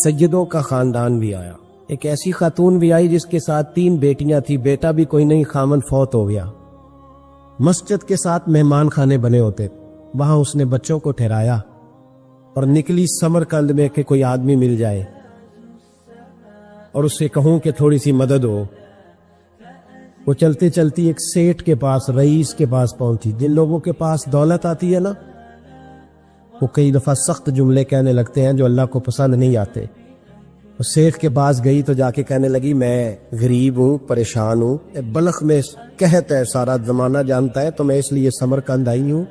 سیدوں کا خاندان بھی آیا، ایک ایسی خاتون بھی آئی جس کے ساتھ 3 بیٹیاں تھی، بیٹا بھی کوئی نہیں، خامن فوت ہو گیا۔ مسجد کے ساتھ مہمان خانے بنے ہوتے، وہاں اس نے بچوں کو ٹھہرایا اور نکلی سمرقند میں کہ کوئی آدمی مل جائے اور اس سے کہوں کہ تھوڑی سی مدد ہو۔ وہ چلتے چلتی ایک سیٹھ کے پاس، رئیس کے پاس پہنچی۔ جن لوگوں کے پاس دولت آتی ہے نا، وہ کئی دفعہ سخت جملے کہنے لگتے ہیں جو اللہ کو پسند نہیں آتے۔ وہ سیٹھ کے پاس گئی تو جا کے کہنے لگی میں غریب ہوں، پریشان ہوں، بلخ میں قحط ہے، سارا زمانہ جانتا ہے، تو میں اس لیے سمرقند آئی ہوں،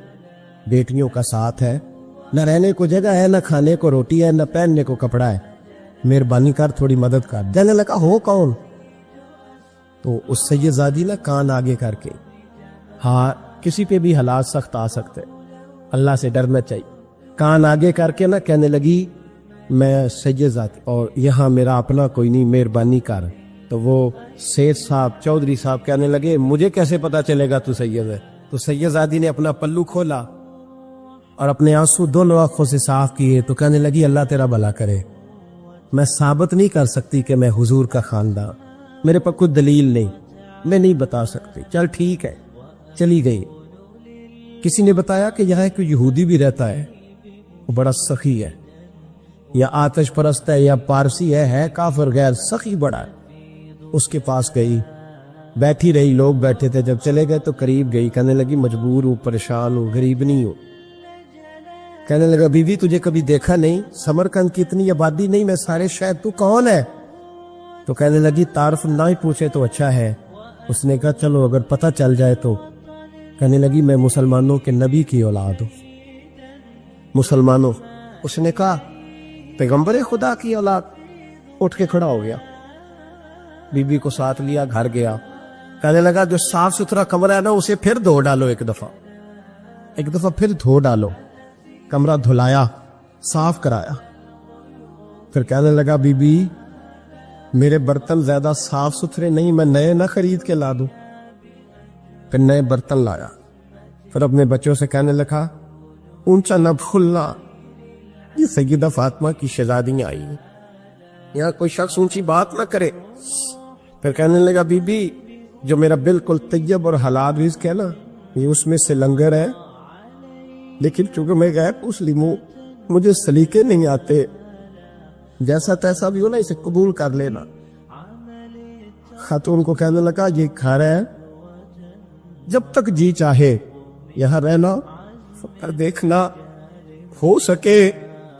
بیٹیوں کا ساتھ ہے، نہ رہنے کو جگہ ہے، نہ کھانے کو روٹی ہے، نہ پہننے کو کپڑا ہے، مہربانی کر تھوڑی مدد کر۔ کہنے لگا ہو کون؟ تو اس سید زادی نے کان آگے کر کے، ہاں کسی پہ بھی حالات سخت آ سکتے، اللہ سے ڈرنا چاہیے، کان آگے کر کے نہ کہنے لگی میں سید زادی اور یہاں میرا اپنا کوئی نہیں، مہربانی کر۔ تو وہ سیٹھ صاحب، چودھری صاحب کہنے لگے مجھے کیسے پتا چلے گا تو سید ہے؟ تو سید زادی نے اپنا پلو کھولا اور اپنے آنسو دونوں آنکھوں سے صاف کیے تو کہنے لگی اللہ تیرا بھلا کرے، میں ثابت نہیں کر سکتی کہ میں حضور کا خاندان، میرے پاس کوئی دلیل نہیں، میں نہیں بتا سکتی، چل ٹھیک ہے، چلی گئی۔ کسی نے بتایا کہ یہاں کوئی یہودی بھی رہتا ہے، وہ بڑا سخی ہے، یا آتش پرست ہے، یا پارسی ہے کافر غیر، سخی بڑا ہے۔ اس کے پاس گئی، بیٹھی رہی، لوگ بیٹھے تھے، جب چلے گئے تو قریب گئی، کہنے لگی مجبور ہوں، پریشان ہوں، غریب نہیں ہوں۔ کہنے لگا بی بی تجھے کبھی دیکھا نہیں، سمرقند کی اتنی آبادی نہیں، میں سارے شہر، تو کون ہے؟ تو کہنے لگی تعارف نہ ہی پوچھے تو اچھا ہے۔ اس نے کہا چلو اگر پتہ چل جائے تو۔ کہنے لگی میں مسلمانوں کے نبی کی اولاد ہوں۔ مسلمانوں؟ اس نے کہا پیغمبر خدا کی اولاد۔ اٹھ کے کھڑا ہو گیا، بی بی کو ساتھ لیا، گھر گیا، کہنے لگا جو صاف ستھرا کمرہ ہے نا اسے پھر دھو ڈالو، ایک دفعہ پھر دھو ڈالو۔ کمرہ دھلایا، صاف کرایا، پھر کہنے لگا بی بی میرے برتن زیادہ صاف ستھرے نہیں، میں نئے نہ خرید کے لا دوں۔ پھر نئے برتن لایا، پھر اپنے بچوں سے کہنے لگا اونچا نہ بھولنا، یہ سیدہ فاطمہ کی شہزادیاں آئی ہیں، یہاں کوئی شخص اونچی بات نہ کرے۔ پھر کہنے لگا بی بی جو میرا بالکل طیب اور حلال رزق ہے نا، یہ اس میں سے لنگر ہے، لیکن چونکہ میں غیر مسلم ہوں، مجھے سلیقے نہیں آتے، جیسا تیسا بھی ہو نا اسے قبول کر لینا۔ خاتون کو کہنے لگا یہ گھر ہے، جب تک جی چاہے یہاں رہنا، پر دیکھنا ہو سکے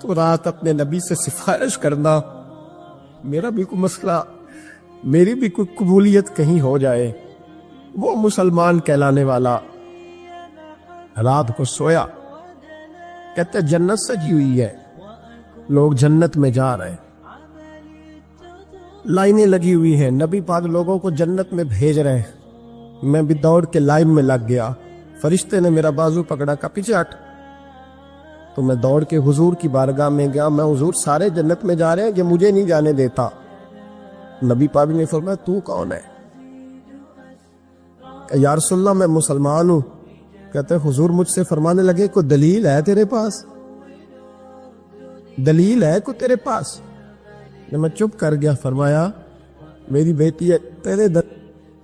تو رات اپنے نبی سے سفارش کرنا، میرا بھی کوئی مسئلہ، میری بھی کوئی قبولیت کہیں ہو جائے۔ وہ مسلمان کہلانے والا رات کو سویا، کہتے جنت سجی ہوئی ہے، لوگ جنت میں جا رہے، لائنیں لگی ہوئی ہیں، نبی پاک لوگوں کو جنت میں بھیج رہے ہیں۔ میں بھی دوڑ کے لائن میں لگ گیا، فرشتے نے میرا بازو پکڑا، کا پیچھے ہٹ۔ تو میں دوڑ کے حضور کی بارگاہ میں گیا، میں حضور سارے جنت میں جا رہے ہیں، یہ مجھے نہیں جانے دیتا۔ نبی پاک نے فرمایا تو کون ہے؟ کہ یا رسول اللہ میں مسلمان ہوں۔ کہتے حضور مجھ سے فرمانے لگے کوئی دلیل ہے تیرے پاس؟ دلیل ہے کوئی تیرے پاس؟ میں چپ کر گیا، فرمایا میری بیٹی ہے تیرے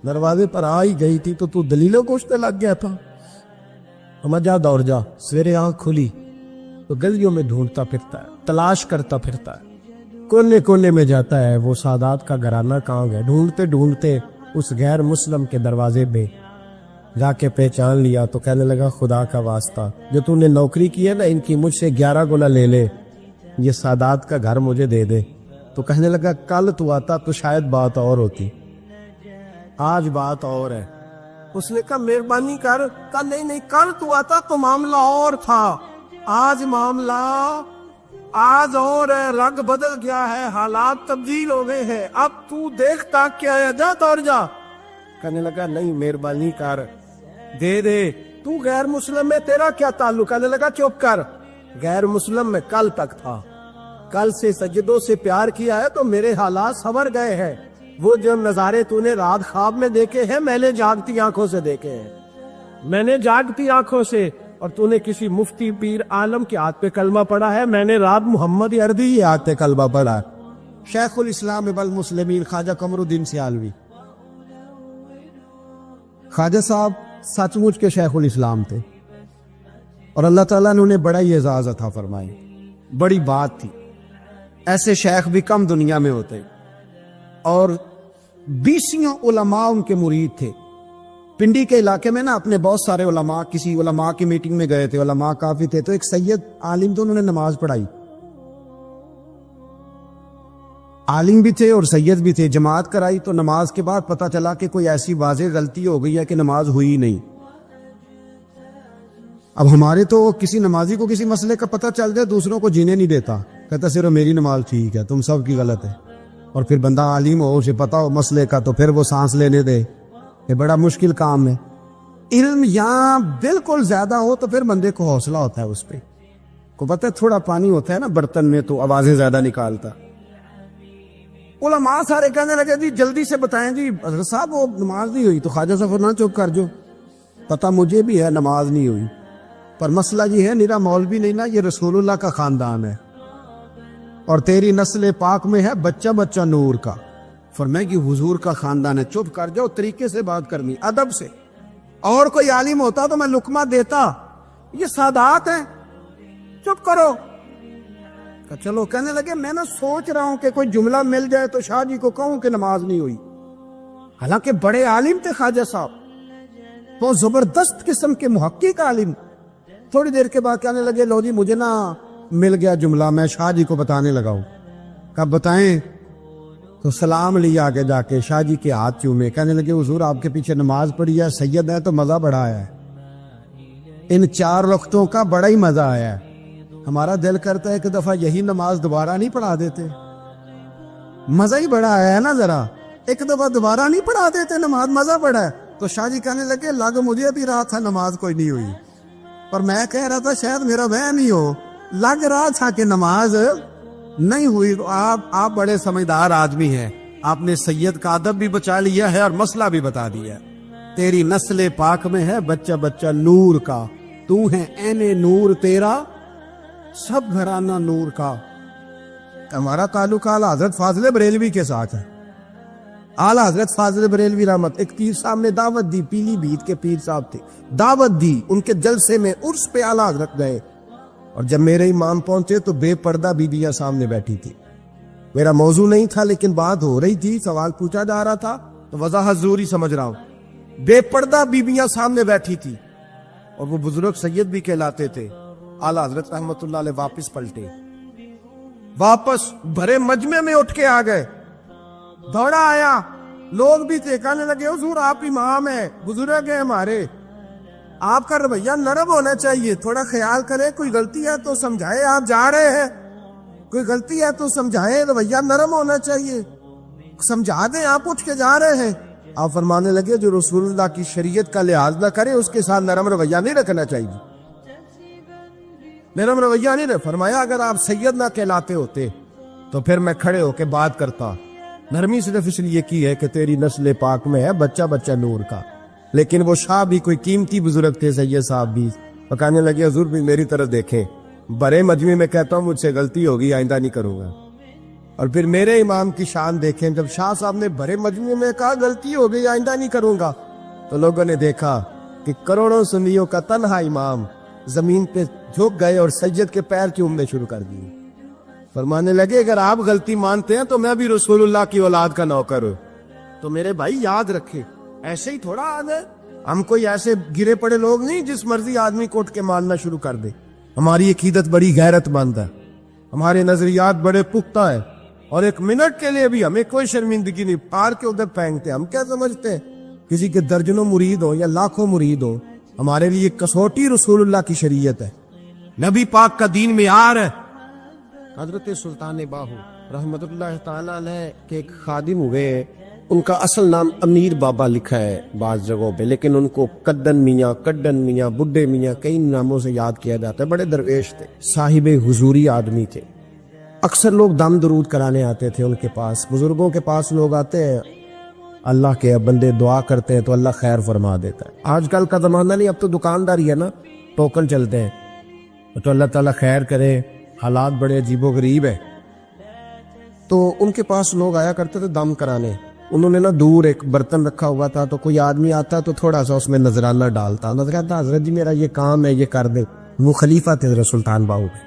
دروازے پر آ ہی گئی تھی تو دلیلوں کوشنے لگ گیا تھا۔ ہم جا دوڑ جا، سویرے آنکھ کھلی تو گلیوں میں ڈھونڈتا پھرتا ہے، تلاش کرتا پھرتا ہے، کونے کونے میں جاتا ہے وہ سادات کا گھرانہ کہاں گیا، ڈھونڈتے ڈھونڈتے اس غیر مسلم کے دروازے پہ جا کے پہچان لیا۔ تو کہنے لگا خدا کا واسطہ جو تو نے نوکری کی ہے نا ان کی مجھ سے 11 گنا لے لے، یہ سادات کا گھر مجھے دے دے۔ تو کہنے لگا کل تو آتا تو شاید بات اور ہوتی، آج بات اور ہے۔ اس نے کہا مہربانی کر، کہا نہیں کل تو آتا تو معاملہ اور تھا، آج معاملہ آج اور ہے، رنگ بدل گیا ہے، حالات تبدیل ہو گئے ہیں، اب تو دیکھتا کیا ہے، جا دوڑ جا۔ کہنے لگا نہیں مہربانی کر، دے دے، تو غیر مسلم میں تیرا کیا تعلق؟ کہنے لگا چپ کر، غیر مسلم میں کل تک تھا، کل سے سجدوں سے پیار کیا ہے تو میرے حالات سنور گئے ہیں، وہ جو نظارے تو نے رات خواب میں دیکھے ہیں میں نے جاگتی آنکھوں سے دیکھے ہیں، میں نے جاگتی آنکھوں سے، اور تو نے کسی مفتی پیر عالم کے ہاتھ پہ کلمہ پڑھا ہے، میں نے رات محمد اردی کے ہاتھ پہ کلمہ پڑھا ہے۔ شیخ الاسلام بالمسلمین خواجہ قمر الدین سیالوی. خواجہ صاحب سچ مچ کے شیخ الاسلام تھے اور اللہ تعالیٰ نے انہیں بڑا ہی اعزاز عطا فرمائی. بڑی بات تھی, ایسے شیخ بھی کم دنیا میں ہوتے, اور 20 علماء ان کے مرید تھے. پنڈی کے علاقے میں نا اپنے بہت سارے علماء, کسی علماء کی میٹنگ میں گئے تھے, علماء کافی تھے, تو ایک سید عالم تو انہوں نے نماز پڑھائی. عالم بھی تھے اور سید بھی تھے, جماعت کرائی, تو نماز کے بعد پتہ چلا کہ کوئی ایسی واضح غلطی ہو گئی ہے کہ نماز ہوئی نہیں. اب ہمارے تو کسی نمازی کو کسی مسئلے کا پتہ چل جائے دوسروں کو جینے نہیں دیتا, کہتا صرف میری نماز ٹھیک ہے, تم سب کی غلط ہے. اور پھر بندہ عالم ہو, اسے پتہ ہو مسئلے کا, تو پھر وہ سانس لینے دے. یہ بڑا مشکل کام ہے. علم یہاں بالکل زیادہ ہو تو پھر بندے کو حوصلہ ہوتا ہے اس پہ. کو پتہ ہے تھوڑا پانی ہوتا ہے نا برتن میں تو آوازیں زیادہ نکالتا. علماء سارے کہنے لگے جی جلدی سے بتائیں جی حضرت صاحب وہ نماز نہیں ہوئی. تو خواجہ صاحب نہ چپ کر جو, پتہ مجھے بھی ہے نماز نہیں ہوئی, پر مسئلہ یہ ہے میرا مولوی نہیں نا, یہ رسول اللہ کا خاندان ہے اور تیری نسل پاک میں ہے بچہ بچہ نور کا. فرمایا کہ حضور کا خاندان ہے, چپ کر جاؤ, طریقے سے بات کرنی, ادب سے. اور کوئی عالم ہوتا تو میں لقمہ دیتا, یہ سادات ہیں, چپ کرو. چلو کہنے لگے میں نہ سوچ رہا ہوں کہ کوئی جملہ مل جائے تو شاہ جی کو کہوں کہ نماز نہیں ہوئی. حالانکہ بڑے عالم تھے خواجہ صاحب, وہ زبردست قسم کے محقق عالم. تھوڑی دیر کے بعد کہنے لگے لو جی مجھے نا مل گیا جملہ, میں شاہ جی کو بتانے لگا ہوں. کب بتائیں؟ تو سلام لیا آگے جا کے, شاہ جی کے ہاتھ چومے, کہنے لگے حضور آپ کے پیچھے نماز پڑھی ہے, سید ہے تو مزہ بڑا آیا ہے, ان 4 وقتوں کا بڑا ہی مزہ آیا ہے. ہمارا دل کرتا ہے ایک دفعہ یہی نماز دوبارہ نہیں پڑھا دیتے, مزہ ہی بڑا آیا ہے نا, ذرا ایک دفعہ دوبارہ نہیں پڑھا دیتے نماز, مزہ بڑا ہے. تو شاہ جی کہنے لگے لگ مجھے بھی رہا تھا نماز کوئی نہیں ہوئی, پر میں کہہ رہا تھا شاید میرا وہم ہی ہو, لگ رہا تھا کہ نماز نہیں ہوئی. تو آپ بڑے سمجھدار آدمی ہیں, آپ نے سید کا ادب بھی بچا لیا ہے اور مسئلہ بھی بتا دیا. تیری نسل پاک میں ہے بچہ بچہ نور کا, تو ہے عین نور تیرا سب گھرانہ نور کا. ہمارا تعلق اعلی حضرت فاضل بریلوی کے ساتھ ہے. اعلی حضرت فاضل بریلوی رحمت, ایک پیر صاحب نے دعوت دی, پیلی بھیت کے پیر صاحب تھے, دعوت دی, ان کے جلسے میں عرس پہ اعلی حضرت گئے, اور جب میرے امام پہنچے تو بے پردہ بیویاں سامنے بیٹھی تھی. میرا موضوع نہیں تھا لیکن بات ہو رہی تھی, سوال پوچھا جا رہا تھا تو وضاحت ضروری سمجھ رہا ہوں. بے پردہ بیویاں سامنے بیٹھی تھی, اور وہ بزرگ سید بھی کہلاتے تھے. اعلی حضرت رحمت اللہ علیہ واپس پلٹے, واپس بھرے مجمع میں اٹھ کے آ گئے, دوڑا آیا, لوگ بھی تھے, کہنے لگے حضور آپ امام ہیں, بزرگ ہیں ہمارے, آپ کا رویہ نرم ہونا چاہیے, تھوڑا خیال کرے, کوئی غلطی ہے تو سمجھائے, آپ جا رہے ہیں, کوئی غلطی ہے تو سمجھائے, رویہ نرم ہونا چاہیے, سمجھا دیں, آپ اٹھ کے جا رہے ہیں. آپ فرمانے لگے جو رسول اللہ کی شریعت کا لحاظ نہ کرے اس کے ساتھ نرم رویہ نہیں رکھنا چاہیے, نرم رویہ نہیں رکھ. فرمایا اگر آپ سید نہ کہلاتے ہوتے تو پھر میں کھڑے ہو کے بات کرتا, نرمی صرف اس لیے کی ہے کہ تیری نسل پاک میں ہے بچہ بچہ نور کا. لیکن وہ شاہ بھی کوئی قیمتی بزرگ تھے, سید صاحب بھی, کہنے لگے حضور بھی میری طرف دیکھیں, بڑے مجمع میں کہتا ہوں مجھ سے غلطی ہوگی, آئندہ نہیں کروں گا. اور پھر میرے امام کی شان دیکھیں, جب شاہ صاحب نے بڑے مجمع میں کہا غلطی ہو گئی آئندہ نہیں کروں گا, تو لوگوں نے دیکھا کہ کروڑوں سنیوں کا تنہا امام زمین پہ جھک گئے اور سید کے پیر چومنے شروع کر دیے. فرمانے لگے اگر آپ غلطی مانتے ہیں تو میں بھی رسول اللہ کی اولاد کا نوکر ہوں. تو میرے بھائی یاد رکھے, ایسے ہی تھوڑا آد ہے, ہم کوئی ایسے گرے پڑے لوگ نہیں جس مرضی آدمی کو اٹھ کے ماننا شروع کر دے. ہماری عقیدت بڑی غیرت مند ہے, ہمارے نظریات بڑے پختہ ہیں, اور ایک منٹ کے لیے بھی ہمیں کوئی شرمندگی نہیں, پار کے ادھر پھینکتے. ہم کیا سمجھتے ہیں کسی کے درجنوں مرید ہو یا لاکھوں مرید ہو, ہمارے لیے کسوٹی رسول اللہ کی شریعت ہے, نبی پاک کا دین معیار ہے. حضرت سلطان باہو رحمت اللہ تعالیٰ علیہ کے ایک خادم ہوئے, ان کا اصل نام امیر بابا لکھا ہے بعض جگہوں پہ, لیکن ان کو کڈن میاں, کڈن میاں, بڈھے میاں, کئی ناموں سے یاد کیا جاتا ہے. بڑے درویش تھے, صاحب حضوری آدمی تھے. اکثر لوگ دم درود کرانے آتے تھے ان کے پاس. بزرگوں کے پاس لوگ آتے ہیں, اللہ کے بندے دعا کرتے ہیں تو اللہ خیر فرما دیتا ہے. آج کل کا زمانہ نہیں, اب تو دکانداری ہے نا, ٹوکن چلتے ہیں, تو اللہ تعالیٰ خیر کرے. حالات بڑے عجیب و غریب ہے. تو ان کے پاس لوگ آیا کرتے تھے دم کرانے. انہوں نے نا دور ایک برتن رکھا ہوا تھا, تو کوئی آدمی آتا تو تھوڑا سا اس میں نذرانہ ڈالتا, نذرانہ حضرت جی میرا یہ کام ہے, یہ کر دیں. وہ خلیفہ تھے حضرت سلطان باہو کے.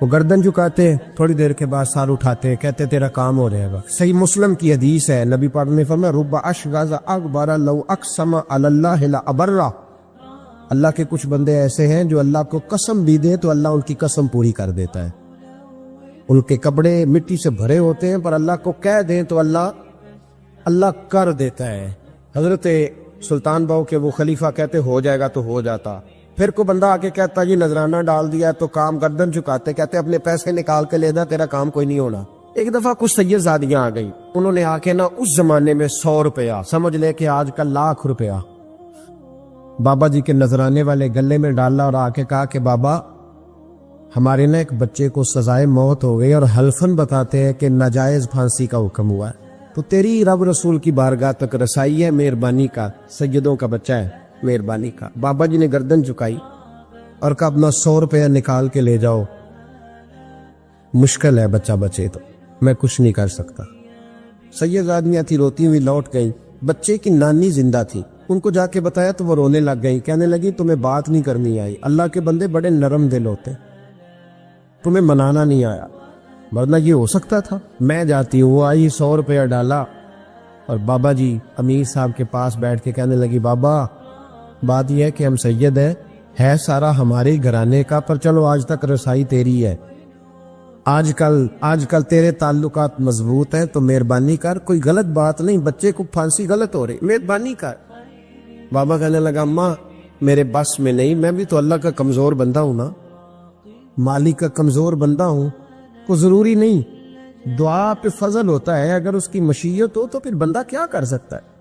وہ گردن جھکاتے, تھوڑی دیر کے بعد سار اٹھاتے, کہتے تیرا کام ہو جائے گا. صحیح مسلم کی حدیث ہے, نبی پاک نے فرمایا رب اشغاز اکبر لو اقسم علی اللہ لابرہ. اللہ کے کچھ بندے ایسے ہیں جو اللہ کو قسم بھی دے تو اللہ ان کی قسم پوری کر دیتا ہے. ان کے کپڑے مٹی سے بھرے ہوتے ہیں, پر اللہ کو کہہ دیں تو اللہ کر دیتا ہے. حضرت سلطان باہو کے وہ خلیفہ کہتے ہو جائے گا تو ہو جاتا. پھر کوئی بندہ آ کے کہتا جی نذرانہ ڈال دیا تو کام گردن چکاتے, کہتے اپنے پیسے نکال کے لے دا, تیرا کام کوئی نہیں ہونا. ایک دفعہ کچھ سید زادیاں آ گئیں, انہوں نے آ کے نا اس زمانے میں 100 روپیہ سمجھ لے کہ آج کل ₹1,00,000 بابا جی کے نذرانے والے گلے میں ڈالا اور آ کے کہا کہ بابا ہمارے نا ایک بچے کو سزائے موت ہو گئی اور حلفاً بتاتے ہیں کہ ناجائز پھانسی کا حکم ہوا ہے, تو تیری رب رسول کی بارگاہ تک رسائی ہے, مہربانی کا, سیدوں کا بچہ ہے, مہربانی کا. بابا جی نے گردن چکائی اور کہا اپنا 100 روپیہ نکال کے لے جاؤ. مشکل ہے بچہ بچے تو میں کچھ نہیں کر سکتا. سید آدمیاں تھی, روتی ہوئی لوٹ گئی. بچے کی نانی زندہ تھی, ان کو جا کے بتایا تو وہ رونے لگ گئی, کہنے لگی تمہیں بات نہیں کرنی آئی. اللہ کے بندے بڑے نرم دل ہوتے, تمہیں منانا نہیں آیا, ورنہ یہ ہو سکتا تھا. میں جاتی ہوں. وہ آئی, 100 روپیہ ڈالا اور بابا جی امیر صاحب کے پاس بیٹھ کے کہنے لگی بابا بات یہ ہے کہ ہم سید ہے سارا ہمارے گھرانے کا, پر چلو آج تک رسائی تیری ہے. آج کل تیرے تعلقات مضبوط ہیں تو مہربانی کر, کوئی غلط بات نہیں, بچے کو پھانسی غلط ہو رہی, مہربانی کر. بابا کہنے لگا اماں میرے بس میں نہیں, میں بھی تو اللہ کا کمزور بندہ ہوں نا, مالک کا کمزور بندہ ہوں. کو ضروری نہیں, دعا پہ فضل ہوتا ہے, اگر اس کی مشیت ہو تو پھر بندہ کیا کر سکتا ہے.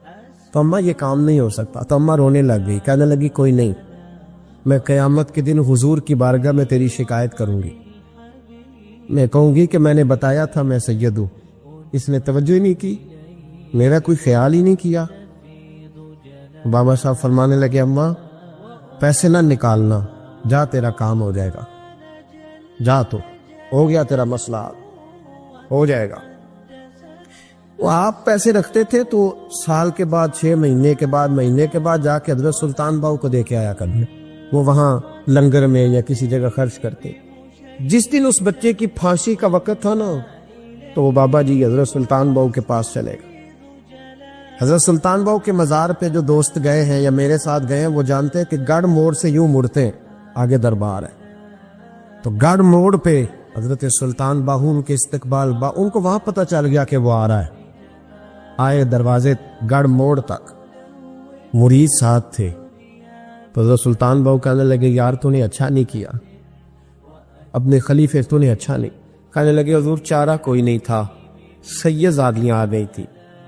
تو اماں یہ کام نہیں ہو سکتا. تو اماں رونے لگ گئی, کہنے لگی کوئی نہیں, میں قیامت کے دن حضور کی بارگاہ میں تیری شکایت کروں گی. میں کہوں گی کہ میں نے بتایا تھا میں سید ہوں, اس نے توجہ ہی نہیں کی, میرا کوئی خیال ہی نہیں کیا. بابا صاحب فرمانے لگے اماں پیسے نہ نکالنا, جا تیرا کام ہو جائے گا, جا تو ہو گیا تیرا مسئلہ ہو جائے گا. وہ آپ پیسے رکھتے تھے تو سال کے بعد 6 مہینے کے بعد جا کے حضرت سلطان باہو کو دے کے آیا کرنے. وہ وہاں لنگر میں یا کسی جگہ خرچ کرتے. جس دن اس بچے کی پھانسی کا وقت تھا نا, تو وہ بابا جی حضرت سلطان باہو کے پاس چلے گئے. حضرت سلطان باہو کے مزار پہ جو دوست گئے ہیں یا میرے ساتھ گئے ہیں وہ جانتے ہیں کہ گڑھ موڑ سے یوں مڑتے ہیں, آگے دربار ہے, تو گڑھ موڑ پہ حضرت سلطان باہو ان کے استقبال ان کو وہاں پتہ چل گیا کہ وہ آ رہا ہے. آئے دروازے گڑھ موڑ تک, مرید ساتھ تھے. تو حضرت سلطان باہو کہنے لگے یار تو نے اچھا نہیں کیا, اپنے خلیفے تو نے اچھا نہیں. کہنے لگے حضور چارہ کوئی نہیں تھا, سید زادیاں آ گئی تھی,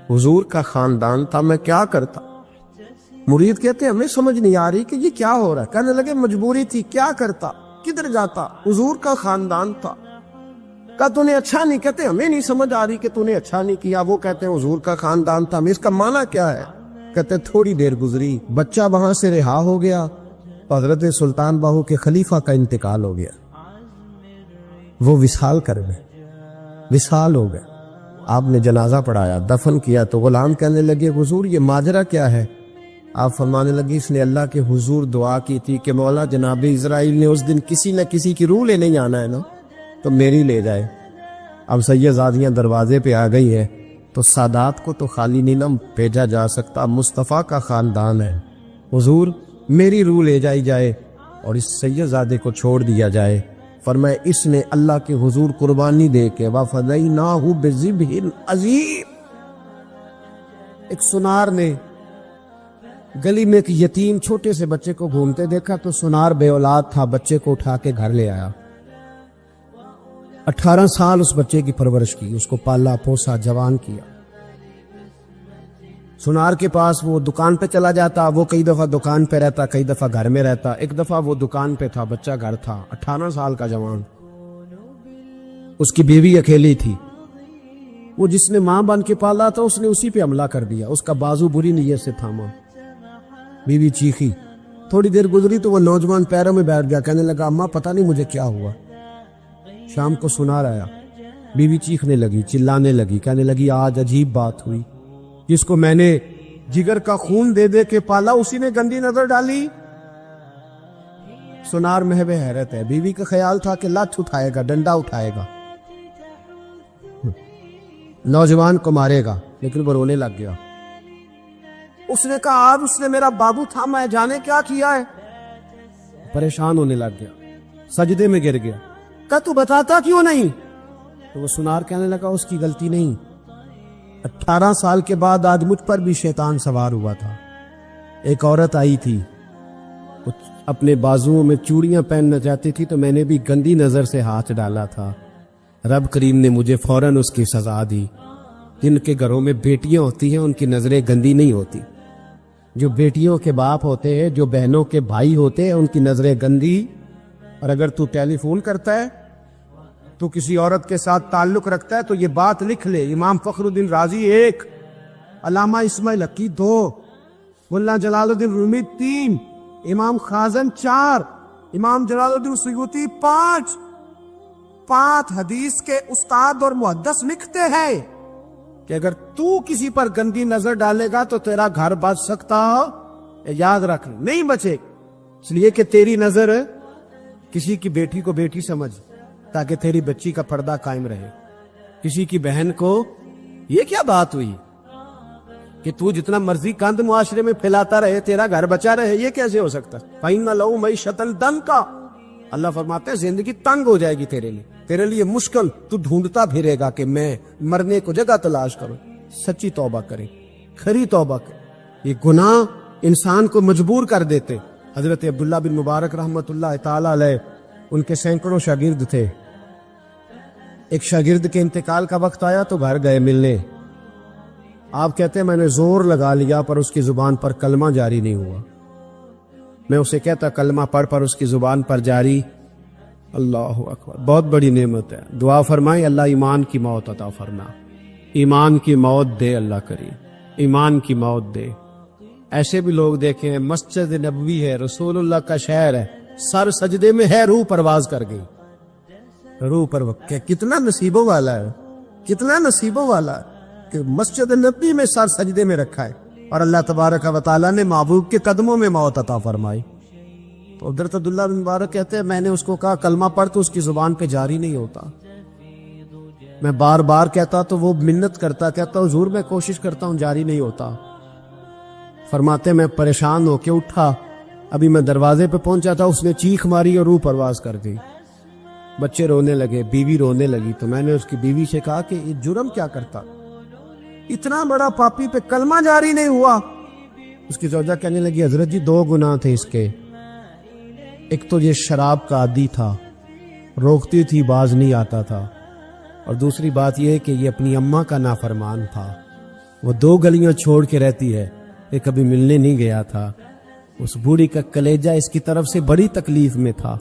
حضور کا خاندان تھا, میں کیا کرتا. مرید کہتے ہمیں سمجھ نہیں آ رہی کہ یہ کیا ہو رہا ہے. کہنے لگے مجبوری تھی, کیا کرتا, کدھر جاتا, حضور کا خاندان تھا. کہا تو نے اچھا نہیں. کہتے ہمیں نہیں سمجھ آ رہی کہ تو نے اچھا نہیں کیا. وہ کہتے ہیں حضور کا خاندان تھا, اس کا معنی کیا ہے. کہتے تھوڑی دیر گزری, بچہ وہاں سے رہا ہو گیا, حضرت سلطان باہو کے خلیفہ کا انتقال ہو گیا, وہ وصال کر گئے, وصال ہو گئے. آپ نے جنازہ پڑھایا, دفن کیا, تو غلام کہنے لگے حضور یہ ماجرا کیا ہے. آپ فرمانے لگی اس نے اللہ کے حضور دعا کی تھی کہ مولا جناب اسرائیل نے اس دن کسی نہ کسی کی روح لینے جانا ہے نا, تو میری لے جائے. اب سید زادیاں دروازے پہ آ گئی ہے, تو سادات کو تو خالی نہیں نہ بھیجا جا سکتا, مصطفیٰ کا خاندان ہے. حضور میری روح لے جائی جائے اور اس سید زادے کو چھوڑ دیا جائے. فرمایا اس نے اللہ کے حضور قربانی دے کے وَفَدَيْنَاهُ بِذِبْحٍ عَظِيمٍ. ایک سنار نے گلی میں ایک یتیم چھوٹے سے بچے کو گھومتے دیکھا, تو سنار بے اولاد تھا, بچے کو اٹھا کے گھر لے آیا. 18 سال اس بچے کی پرورش کی, اس کو پالا پوسا, جوان کیا. سنار کے پاس وہ دکان پہ چلا جاتا, وہ کئی دفعہ دکان پہ رہتا, کئی دفعہ گھر میں رہتا. ایک دفعہ وہ دکان پہ تھا, بچہ گھر تھا, 18 سال کا جوان. اس کی بیوی اکیلی تھی. وہ جس نے ماں بن کے پالا تھا اس نے اسی پہ حملہ کر دیا, اس کا بازو بری نیت سے تھاما. بیوی چیخی. تھوڑی دیر گزری تو وہ نوجوان پیروں میں بیٹھ گیا, کہنے لگا اماں پتہ نہیں مجھے کیا ہوا. شام کو سنار آیا, بیوی چیخنے لگی، چلانے لگی، کہنے لگی آج عجیب بات ہوئی، جس کو میں نے جگر کا خون دے دے کے پالا اسی نے گندی نظر ڈالی۔ سنار محو حیرت ہے، بیوی کا خیال تھا کہ لات اٹھائے گا، ڈنڈا اٹھائے گا، نوجوان کو مارے گا، لیکن وہ رونے لگ گیا۔ اس نے کہا آج اس نے میرا بابو تھا، میں جانے کیا کیا ہے۔ پریشان ہونے لگ گیا، سجدے میں گر گیا، کہا تو بتاتا کیوں نہیں؟ تو وہ سنار کہنے لگا اس کی غلطی نہیں، 18 سال کے بعد آج مجھ پر بھی شیطان سوار ہوا تھا۔ ایک عورت آئی تھی، اپنے بازوؤں میں چوڑیاں پہننا چاہتی تھی، تو میں نے بھی گندی نظر سے ہاتھ ڈالا تھا، رب کریم نے مجھے فوراً اس کی سزا دی۔ جن کے گھروں میں بیٹیاں ہوتی ہیں ان کی نظریں گندی نہیں ہوتی، جو بیٹیوں کے باپ ہوتے ہیں، جو بہنوں کے بھائی ہوتے ہیں، ان کی نظریں گندی۔ اور اگر تو ٹیلی فون کرتا ہے، تو کسی عورت کے ساتھ تعلق رکھتا ہے، تو یہ بات لکھ لے، امام فخر الدین رازی 1، علامہ اسماعیل حقی 2، ملا جلال الدین رومی 3، امام خازن 4، امام جلال الدین سیوطی 5 حدیث کے استاد اور محدث لکھتے ہیں کہ اگر تو کسی پر گندی نظر ڈالے گا تو تیرا گھر بچ سکتا ہو، یاد رکھ نہیں بچے، اس لیے کہ تیری نظر کسی کی بیٹی کو بیٹی سمجھ، تاکہ تیری بچی کا پردہ قائم رہے، کسی کی بہن کو۔ یہ کیا بات ہوئی کہ تو جتنا مرضی کند معاشرے میں پھیلاتا رہے تیرا گھر بچا رہے؟ یہ کیسے ہو سکتا؟ فَإِنَّ لَهُ مَعِيشَةً ضَنْكَ، اللہ فرماتے ہیں زندگی تنگ ہو جائے گی تیرے لیے مشکل، تو ڈھونڈتا پھرے گا کہ میں مرنے کو جگہ تلاش کروں۔ سچی توبہ کریں، کھری توبہ کریں۔ یہ گناہ انسان کو مجبور کر دیتے۔ حضرت عبداللہ بن مبارک رحمت اللہ تعالی علیہ، ان کے سینکڑوں شاگرد تھے، ایک شاگرد کے انتقال کا وقت آیا تو گھر گئے ملنے۔ آپ کہتے ہیں میں نے زور لگا لیا پر اس کی زبان پر کلمہ جاری نہیں ہوا۔ میں اسے کہتا کلمہ پڑھ پر اس کی زبان پر جاری۔ اللہ اکبر، بہت بڑی نعمت ہے۔ دعا فرمائیں اللہ ایمان کی موت عطا فرما، ایمان کی موت دے اللہ کریم، ایمان کی موت دے۔ ایسے بھی لوگ دیکھیں، مسجد نبوی ہے، رسول اللہ کا شہر ہے، سر سجدے میں ہے، روح پرواز کر گئی، روح پر وقت۔ کتنا نصیبوں والا ہے، کتنا نصیبوں والا ہے کہ مسجد نبوی میں سر سجدے میں رکھا ہے، اور اللہ تبارک و تعالیٰ نے محبوب کے قدموں میں موت عطا فرمائی۔ تو حضرت عبداللہ بن مبارک کہتے ہیں میں نے اس کو کہا کلمہ پڑھ، تو اس کی زبان پہ جاری نہیں ہوتا۔ میں بار بار کہتا تو وہ منت کرتا، کہتا حضور میں کوشش کرتا ہوں جاری نہیں ہوتا۔ فرماتے میں پریشان ہو کے اٹھا، ابھی میں دروازے پہ پہنچا تھا، اس نے چیخ ماری اور روح پرواز کر دی۔ بچے رونے لگے، بیوی رونے لگی، تو میں نے اس کی بیوی سے کہا کہ یہ جرم کیا کرتا، اتنا بڑا پاپی پہ کلمہ جاری نہیں ہوا۔ اس کی زوجہ کہنے لگی حضرت جی 2 گناہ تھے اس کے، ایک تو یہ شراب کا عادی تھا، روکتی تھی باز نہیں آتا تھا، اور دوسری بات یہ کہ یہ اپنی اماں کا نافرمان تھا، وہ 2 گلیاں چھوڑ کے رہتی ہے، یہ کبھی ملنے نہیں گیا تھا۔ اس بوڑھی کا کلیجہ اس کی طرف سے بڑی تکلیف میں تھا۔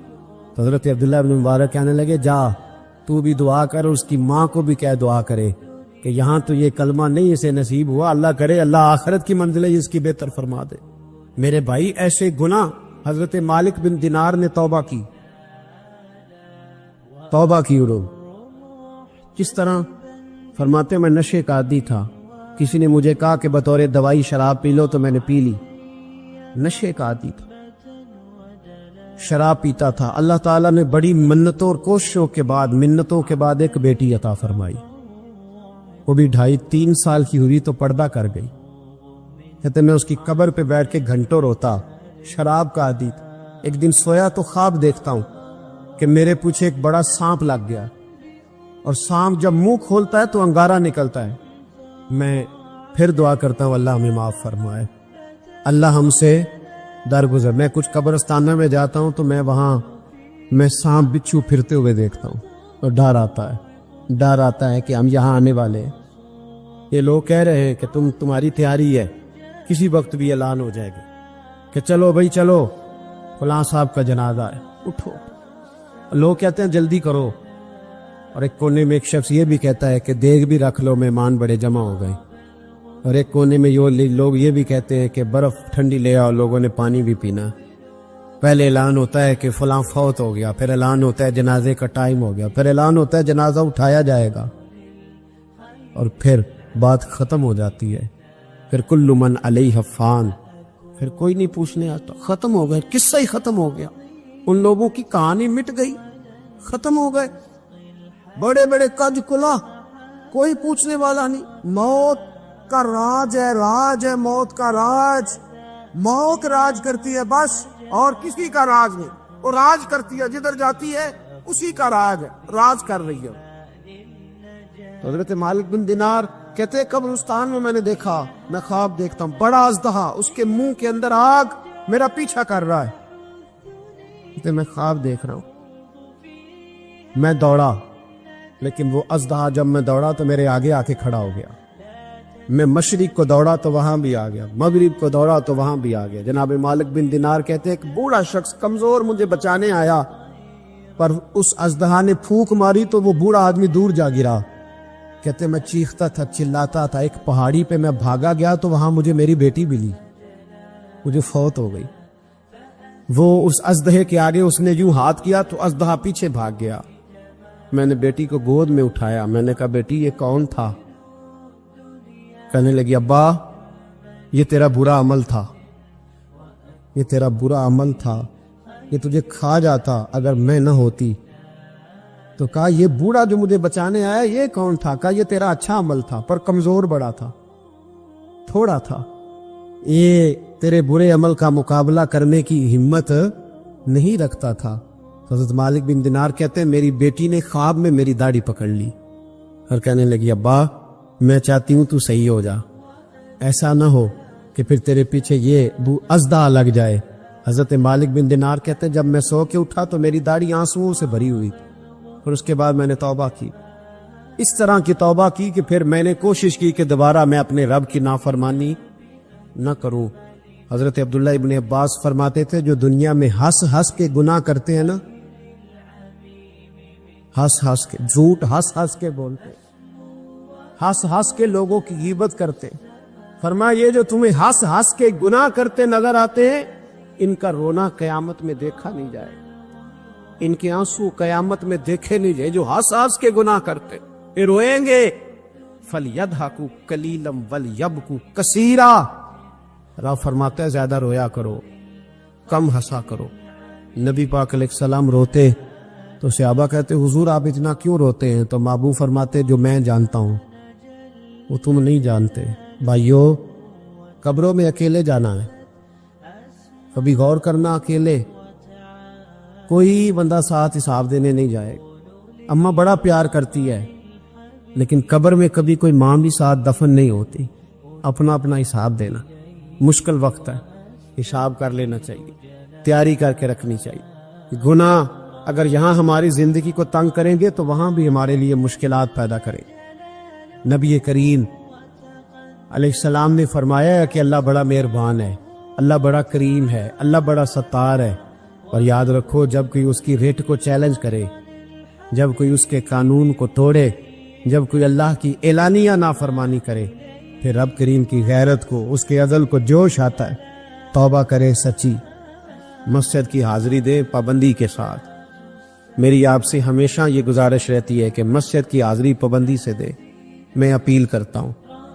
تو حضرت عبداللہ بن مبارک کہنے لگے جا تو بھی دعا کر، اس کی ماں کو بھی کہہ دعا کرے کہ یہاں تو یہ کلمہ نہیں اسے نصیب ہوا، اللہ کرے اللہ آخرت کی منزلیں اس کی بہتر فرما دے۔ میرے بھائی ایسے گناہ حضرت مالک بن دینار نے توبہ کی، توبہ کی انہوں کس طرح؟ فرماتے میں نشے کا عادی تھا، کسی نے مجھے کہا کہ بطور دوائی شراب پی لو تو میں نے پی لی، نشے کا عادی تھا، شراب پیتا تھا۔ اللہ تعالیٰ نے بڑی منتوں اور کوششوں کے بعد، منتوں کے بعد ایک بیٹی عطا فرمائی، وہ بھی 2.5-3 سال کی ہوئی تو پردہ کر گئی۔ کہتے میں اس کی قبر پہ بیٹھ کے گھنٹوں روتا، شراب کا عادی تھا۔ ایک دن سویا تو خواب دیکھتا ہوں کہ میرے پیچھے ایک بڑا سانپ لگ گیا، اور سانپ جب منہ کھولتا ہے تو انگارہ نکلتا ہے۔ میں پھر دعا کرتا ہوں اللہ ہمیں معاف فرمائے، اللہ ہم سے درگزر۔ میں کچھ قبرستانوں میں جاتا ہوں تو میں وہاں سانپ بچھو پھرتے ہوئے دیکھتا ہوں، اور ڈر آتا ہے کہ ہم یہاں آنے والے ہیں۔ یہ لوگ کہہ رہے ہیں کہ تمہاری تیاری ہے، کسی وقت بھی اعلان ہو جائے گا کہ چلو بھائی چلو فلاں صاحب کا جنازہ ہے، اٹھو۔ لوگ کہتے ہیں جلدی کرو، اور ایک کونے میں ایک شخص یہ بھی کہتا ہے کہ دیگ بھی رکھ لو، مہمان بڑے جمع ہو گئے، اور ایک کونے میں لوگ یہ بھی کہتے ہیں کہ برف ٹھنڈی لے آؤ، لوگوں نے پانی بھی پینا۔ پہلے اعلان ہوتا ہے کہ فلاں فوت ہو گیا، پھر اعلان ہوتا ہے جنازے کا ٹائم ہو گیا، پھر اعلان ہوتا ہے جنازہ اٹھایا جائے گا، اور پھر بات ختم ہو جاتی ہے. پھر کل من علیہ فان، پھر کوئی نہیں پوچھنے آتا. ختم ہو گئے، قصہ ہی ختم ہو گیا. ان لوگوں کی کہانی مٹ گئی، ختم ہو گئے. بڑے بڑے کج کلا، کوئی پوچھنے والا نہیں. موت کا راج ہے، راج ہے موت کا راج. موت راج کرتی ہے بس، اور کسی کا راج نہیں. وہ راج کرتی ہے، جدھر جاتی ہے اسی کا راج ہے، راج کر رہی ہے. حضرت مالک بن دینار کہتے قبرستان میں نے دیکھا، میں خواب دیکھتا ہوں، بڑا اژدہا، اس کے منہ کے اندر آگ میرا پیچھا کر رہا ہے. کہتے میں خواب دیکھ رہا ہوں. میں دوڑا، لیکن وہ اژدہا جب میں دوڑا تو میرے آگے آ کے کھڑا ہو گیا. میں مشرق کو دوڑا تو وہاں بھی آ گیا، مغرب کو دوڑا تو وہاں بھی آ گیا. جناب مالک بن دینار کہتے ایک بوڑھا شخص کمزور مجھے بچانے آیا، پر اس اژدہا نے پھونک ماری تو وہ بوڑھا آدمی دور جا گرا. کہتے میں چیختا تھا، چلاتا تھا. ایک پہاڑی پہ میں بھاگا گیا تو وہاں مجھے میری بیٹی ملی، مجھے فوت ہو گئی. وہ اس اژدہے کے آگے اس نے یوں ہاتھ کیا تو اژدہا پیچھے بھاگ گیا. میں نے بیٹی کو گود میں اٹھایا، میں نے کہا بیٹی یہ کون تھا؟ کہنے لگی ابا یہ تیرا برا عمل تھا، یہ تیرا برا عمل تھا، یہ تجھے کھا جاتا اگر میں نہ ہوتی. تو کہا یہ بوڑھا جو مجھے بچانے آیا یہ کون تھا؟ کہا یہ تیرا اچھا عمل تھا، پر کمزور بڑا تھا، تھوڑا تھا، یہ تیرے برے عمل کا مقابلہ کرنے کی ہمت نہیں رکھتا تھا. حضرت مالک بن دینار کہتے ہیں میری بیٹی نے خواب میں میری داڑھی پکڑ لی اور کہنے لگی ابا میں چاہتی ہوں تو صحیح ہو جا، ایسا نہ ہو کہ پھر تیرے پیچھے یہ اژدہا لگ جائے. حضرت مالک بن دینار کہتے ہیں جب میں سو کے اٹھا تو میری داڑھی آنسوؤں سے بھری ہوئی، اور اس کے بعد میں نے توبہ کی. اس طرح کی توبہ کی کہ پھر میں نے کوشش کی کہ دوبارہ میں اپنے رب کی نافرمانی نہ کروں. حضرت عبداللہ ابن عباس فرماتے تھے جو دنیا میں ہنس ہنس کے گناہ کرتے ہیں نا، ہنس ہنس کے جھوٹ ہنس ہنس کے بولتے، ہنس ہنس کے لوگوں کی غیبت کرتے، فرمایا یہ جو تمہیں ہنس ہنس کے گناہ کرتے نظر آتے ہیں ان کا رونا قیامت میں دیکھا نہیں جائے، ان کے آنسو قیامت میں دیکھے نہیں جائے. جو ہنس ہنس کے گناہ کرتے یہ روئیں گے. فَلْيَضْحَكُوا قَلِيلًا وَلْيَبْكُوا كَثِيرًا. رب فرماتا ہے زیادہ رویا کرو، کم ہنسا کرو. نبی پاک علیہ السلام روتے تو صحابہ کہتے حضور آپ اتنا کیوں روتے ہیں؟ تو محبوب فرماتے جو میں جانتا ہوں وہ تم نہیں جانتے. بھائیو قبروں میں اکیلے جانا ہے، کبھی غور کرنا، اکیلے کوئی بندہ ساتھ حساب دینے نہیں جائے. اماں بڑا پیار کرتی ہے لیکن قبر میں کبھی کوئی ماں بھی ساتھ دفن نہیں ہوتی. اپنا اپنا حساب دینا، مشکل وقت ہے، حساب کر لینا چاہیے، تیاری کر کے رکھنی چاہیے. گناہ اگر یہاں ہماری زندگی کو تنگ کریں گے تو وہاں بھی ہمارے لیے مشکلات پیدا کریں. نبی کریم علیہ السلام نے فرمایا ہے کہ اللہ بڑا مہربان ہے، اللہ بڑا کریم ہے، اللہ بڑا ستار ہے. اور یاد رکھو جب کوئی اس کی ریٹ کو چیلنج کرے، جب کوئی اس کے قانون کو توڑے، جب کوئی اللہ کی اعلانیہ نافرمانی کرے، پھر رب کریم کی غیرت کو، اس کے عدل کو جوش آتا ہے. توبہ کرے سچی، مسجد کی حاضری دے پابندی کے ساتھ. میری آپ سے ہمیشہ یہ گزارش رہتی ہے کہ مسجد کی حاضری پابندی سے دے. میں اپیل کرتا ہوں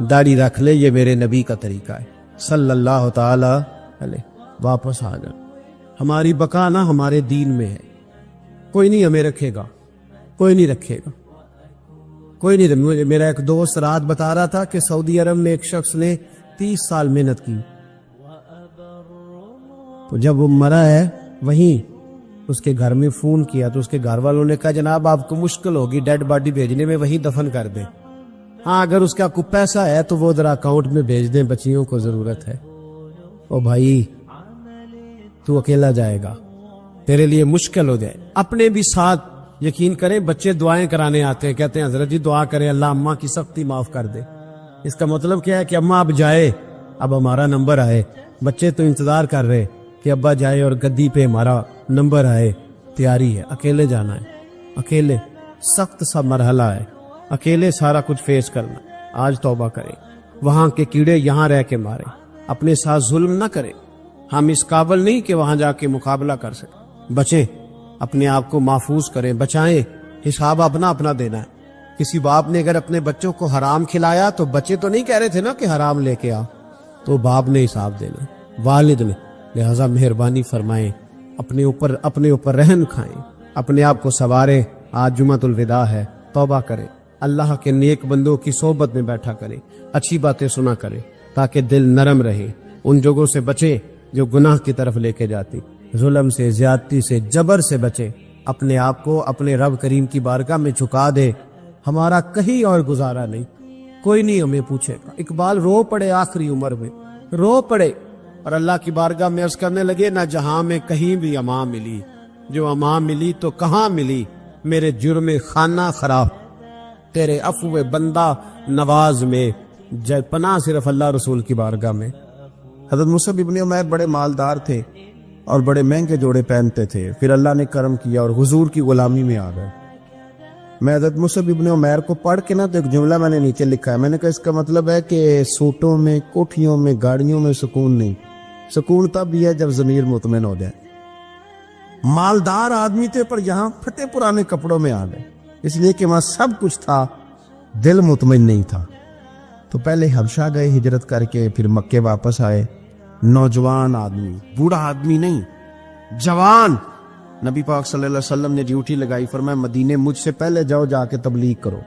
داڑھی رکھ لے، یہ میرے نبی کا طریقہ ہے صلی اللہ تعالی علیہ. واپس آ جا، ہماری بقا نہ ہمارے دین میں ہے. کوئی نہیں ہمیں رکھے گا، کوئی نہیں رکھے گا، کوئی نہیں. میرا ایک دوست رات بتا رہا تھا کہ سعودی عرب میں ایک شخص نے 30 سال محنت کی، تو جب وہ مرا ہے وہیں اس کے گھر میں فون کیا تو اس کے گھر والوں نے کہا جناب آپ کو مشکل ہوگی ڈیڈ باڈی بھیجنے میں، وہیں دفن کر دیں. ہاں اگر اس کا کوئی پیسہ ہے تو وہ ذرا اکاؤنٹ میں بھیج دیں، بچیوں کو ضرورت ہے. او بھائی تو اکیلا جائے گا، تیرے لیے مشکل ہو جائے. اپنے بھی ساتھ یقین کریں، بچے دعائیں کرانے آتے ہیں، کہتے ہیں حضرت جی دعا کریں اللہ اماں کی سختی معاف کر دے. اس کا مطلب کیا ہے کہ اماں اب جائے، اب ہمارا نمبر آئے. بچے تو انتظار کر رہے کہ ابا جائے اور گدی پہ ہمارا نمبر آئے. تیاری ہے، اکیلے جانا ہے، اکیلے سخت سا مرحلہ ہے، اکیلے سارا کچھ فیس کرنا. آج توبہ کریں، وہاں کے کیڑے یہاں رہ کے مارے، اپنے ساتھ ظلم نہ کریں. ہم اس قابل نہیں کہ وہاں جا کے مقابلہ کر سکیں. بچیں، اپنے آپ کو محفوظ کریں، بچائیں. حساب اپنا اپنا دینا ہے. کسی باپ نے اگر اپنے بچوں کو حرام کھلایا تو بچے تو نہیں کہہ رہے تھے نا کہ حرام لے کے آ، تو باپ نے حساب دینا، والد نے. لہذا مہربانی فرمائیں، اپنے اوپر رحم کھائیں، اپنے آپ کو سنواریں. آج جمعۃ الوداع ہے، توبہ کریں، اللہ کے نیک بندوں کی صحبت میں بیٹھا کریں، اچھی باتیں سنا کریں تاکہ دل نرم رہے. ان جگہوں سے بچے جو گناہ کی طرف لے کے جاتی، ظلم سے، زیادتی سے، جبر سے بچے. اپنے آپ کو اپنے رب کریم کی بارگاہ میں جھکا دے. ہمارا کہیں اور گزارا نہیں، کوئی نہیں ہمیں پوچھے گا. اقبال رو پڑے آخری عمر میں، رو پڑے اور اللہ کی بارگاہ میں عرض کرنے لگے، نہ جہاں میں کہیں بھی امان ملی، جو امان ملی تو کہاں ملی، میرے جرم خانہ خراب، تیرے عفو بندہ نواز میں، پناہ صرف اللہ رسول کی بارگاہ میں. حضرت مصعب ابن عمیر بڑے مالدار تھے اور بڑے مہنگے جوڑے پہنتے تھے. پھر اللہ نے کرم کیا اور حضور کی غلامی میں آ گئے. میں حضرت مصعب ابن عمیر کو پڑھ کے نا تو ایک جملہ میں نے نیچے لکھا ہے. میں نے کہا اس کا مطلب ہے کہ سوٹوں میں، کوٹھیوں میں، گاڑیوں میں سکون نہیں. سکون تب بھی ہے جب ضمیر مطمئن ہو جائے. مالدار آدمی تھے پر یہاں پھٹے پرانے کپڑوں میں آ گئے، اس لیے کہ وہاں سب کچھ تھا، دل مطمئن نہیں تھا. تو پہلے حبشہ گئے ہجرت کر کے، پھر مکے واپس آئے. نوجوان آدمی، بوڑھا آدمی نہیں، جوان. نبی پاک صلی اللہ علیہ وسلم نے ڈیوٹی لگائی، فرمایا مدینے مجھ سے پہلے جاؤ، جا کے تبلیغ کرو.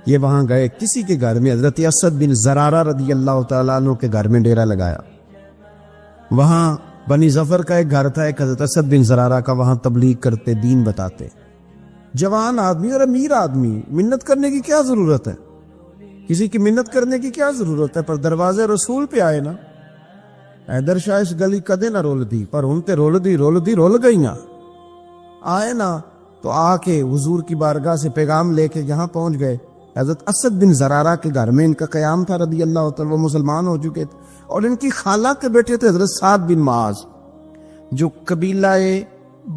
یہ وہاں گئے کسی کے گھر میں، حضرت اسد بن زرارہ رضی اللہ تعالیٰ عنہ کے گھر میں ڈیرا لگایا. وہاں بنی ظفر کا ایک گھر تھا، ایک حضرت اسد بن زرارہ کا، وہاں تبلیغ کرتے، دین بتاتے. جوان آدمی اور امیر آدمی، منت کرنے کی کیا ضرورت ہے؟ کسی کی منت کرنے کی کیا ضرورت ہے؟ پر دروازے رسول پہ آئے نا. حیدر شاہ اس گلی کدے نہ رول دی، پر ان تے رول گئی نا. آئے نا تو آ کے حضور کی بارگاہ سے پیغام لے کے یہاں پہنچ گئے. حضرت اسد بن زرارہ کے گھر میں ان کا قیام تھا رضی اللہ تعالی، وہ مسلمان ہو چکے تھے. اور ان کی خالہ کے بیٹے تھے حضرت سعد بن معاذ، جو قبیلہ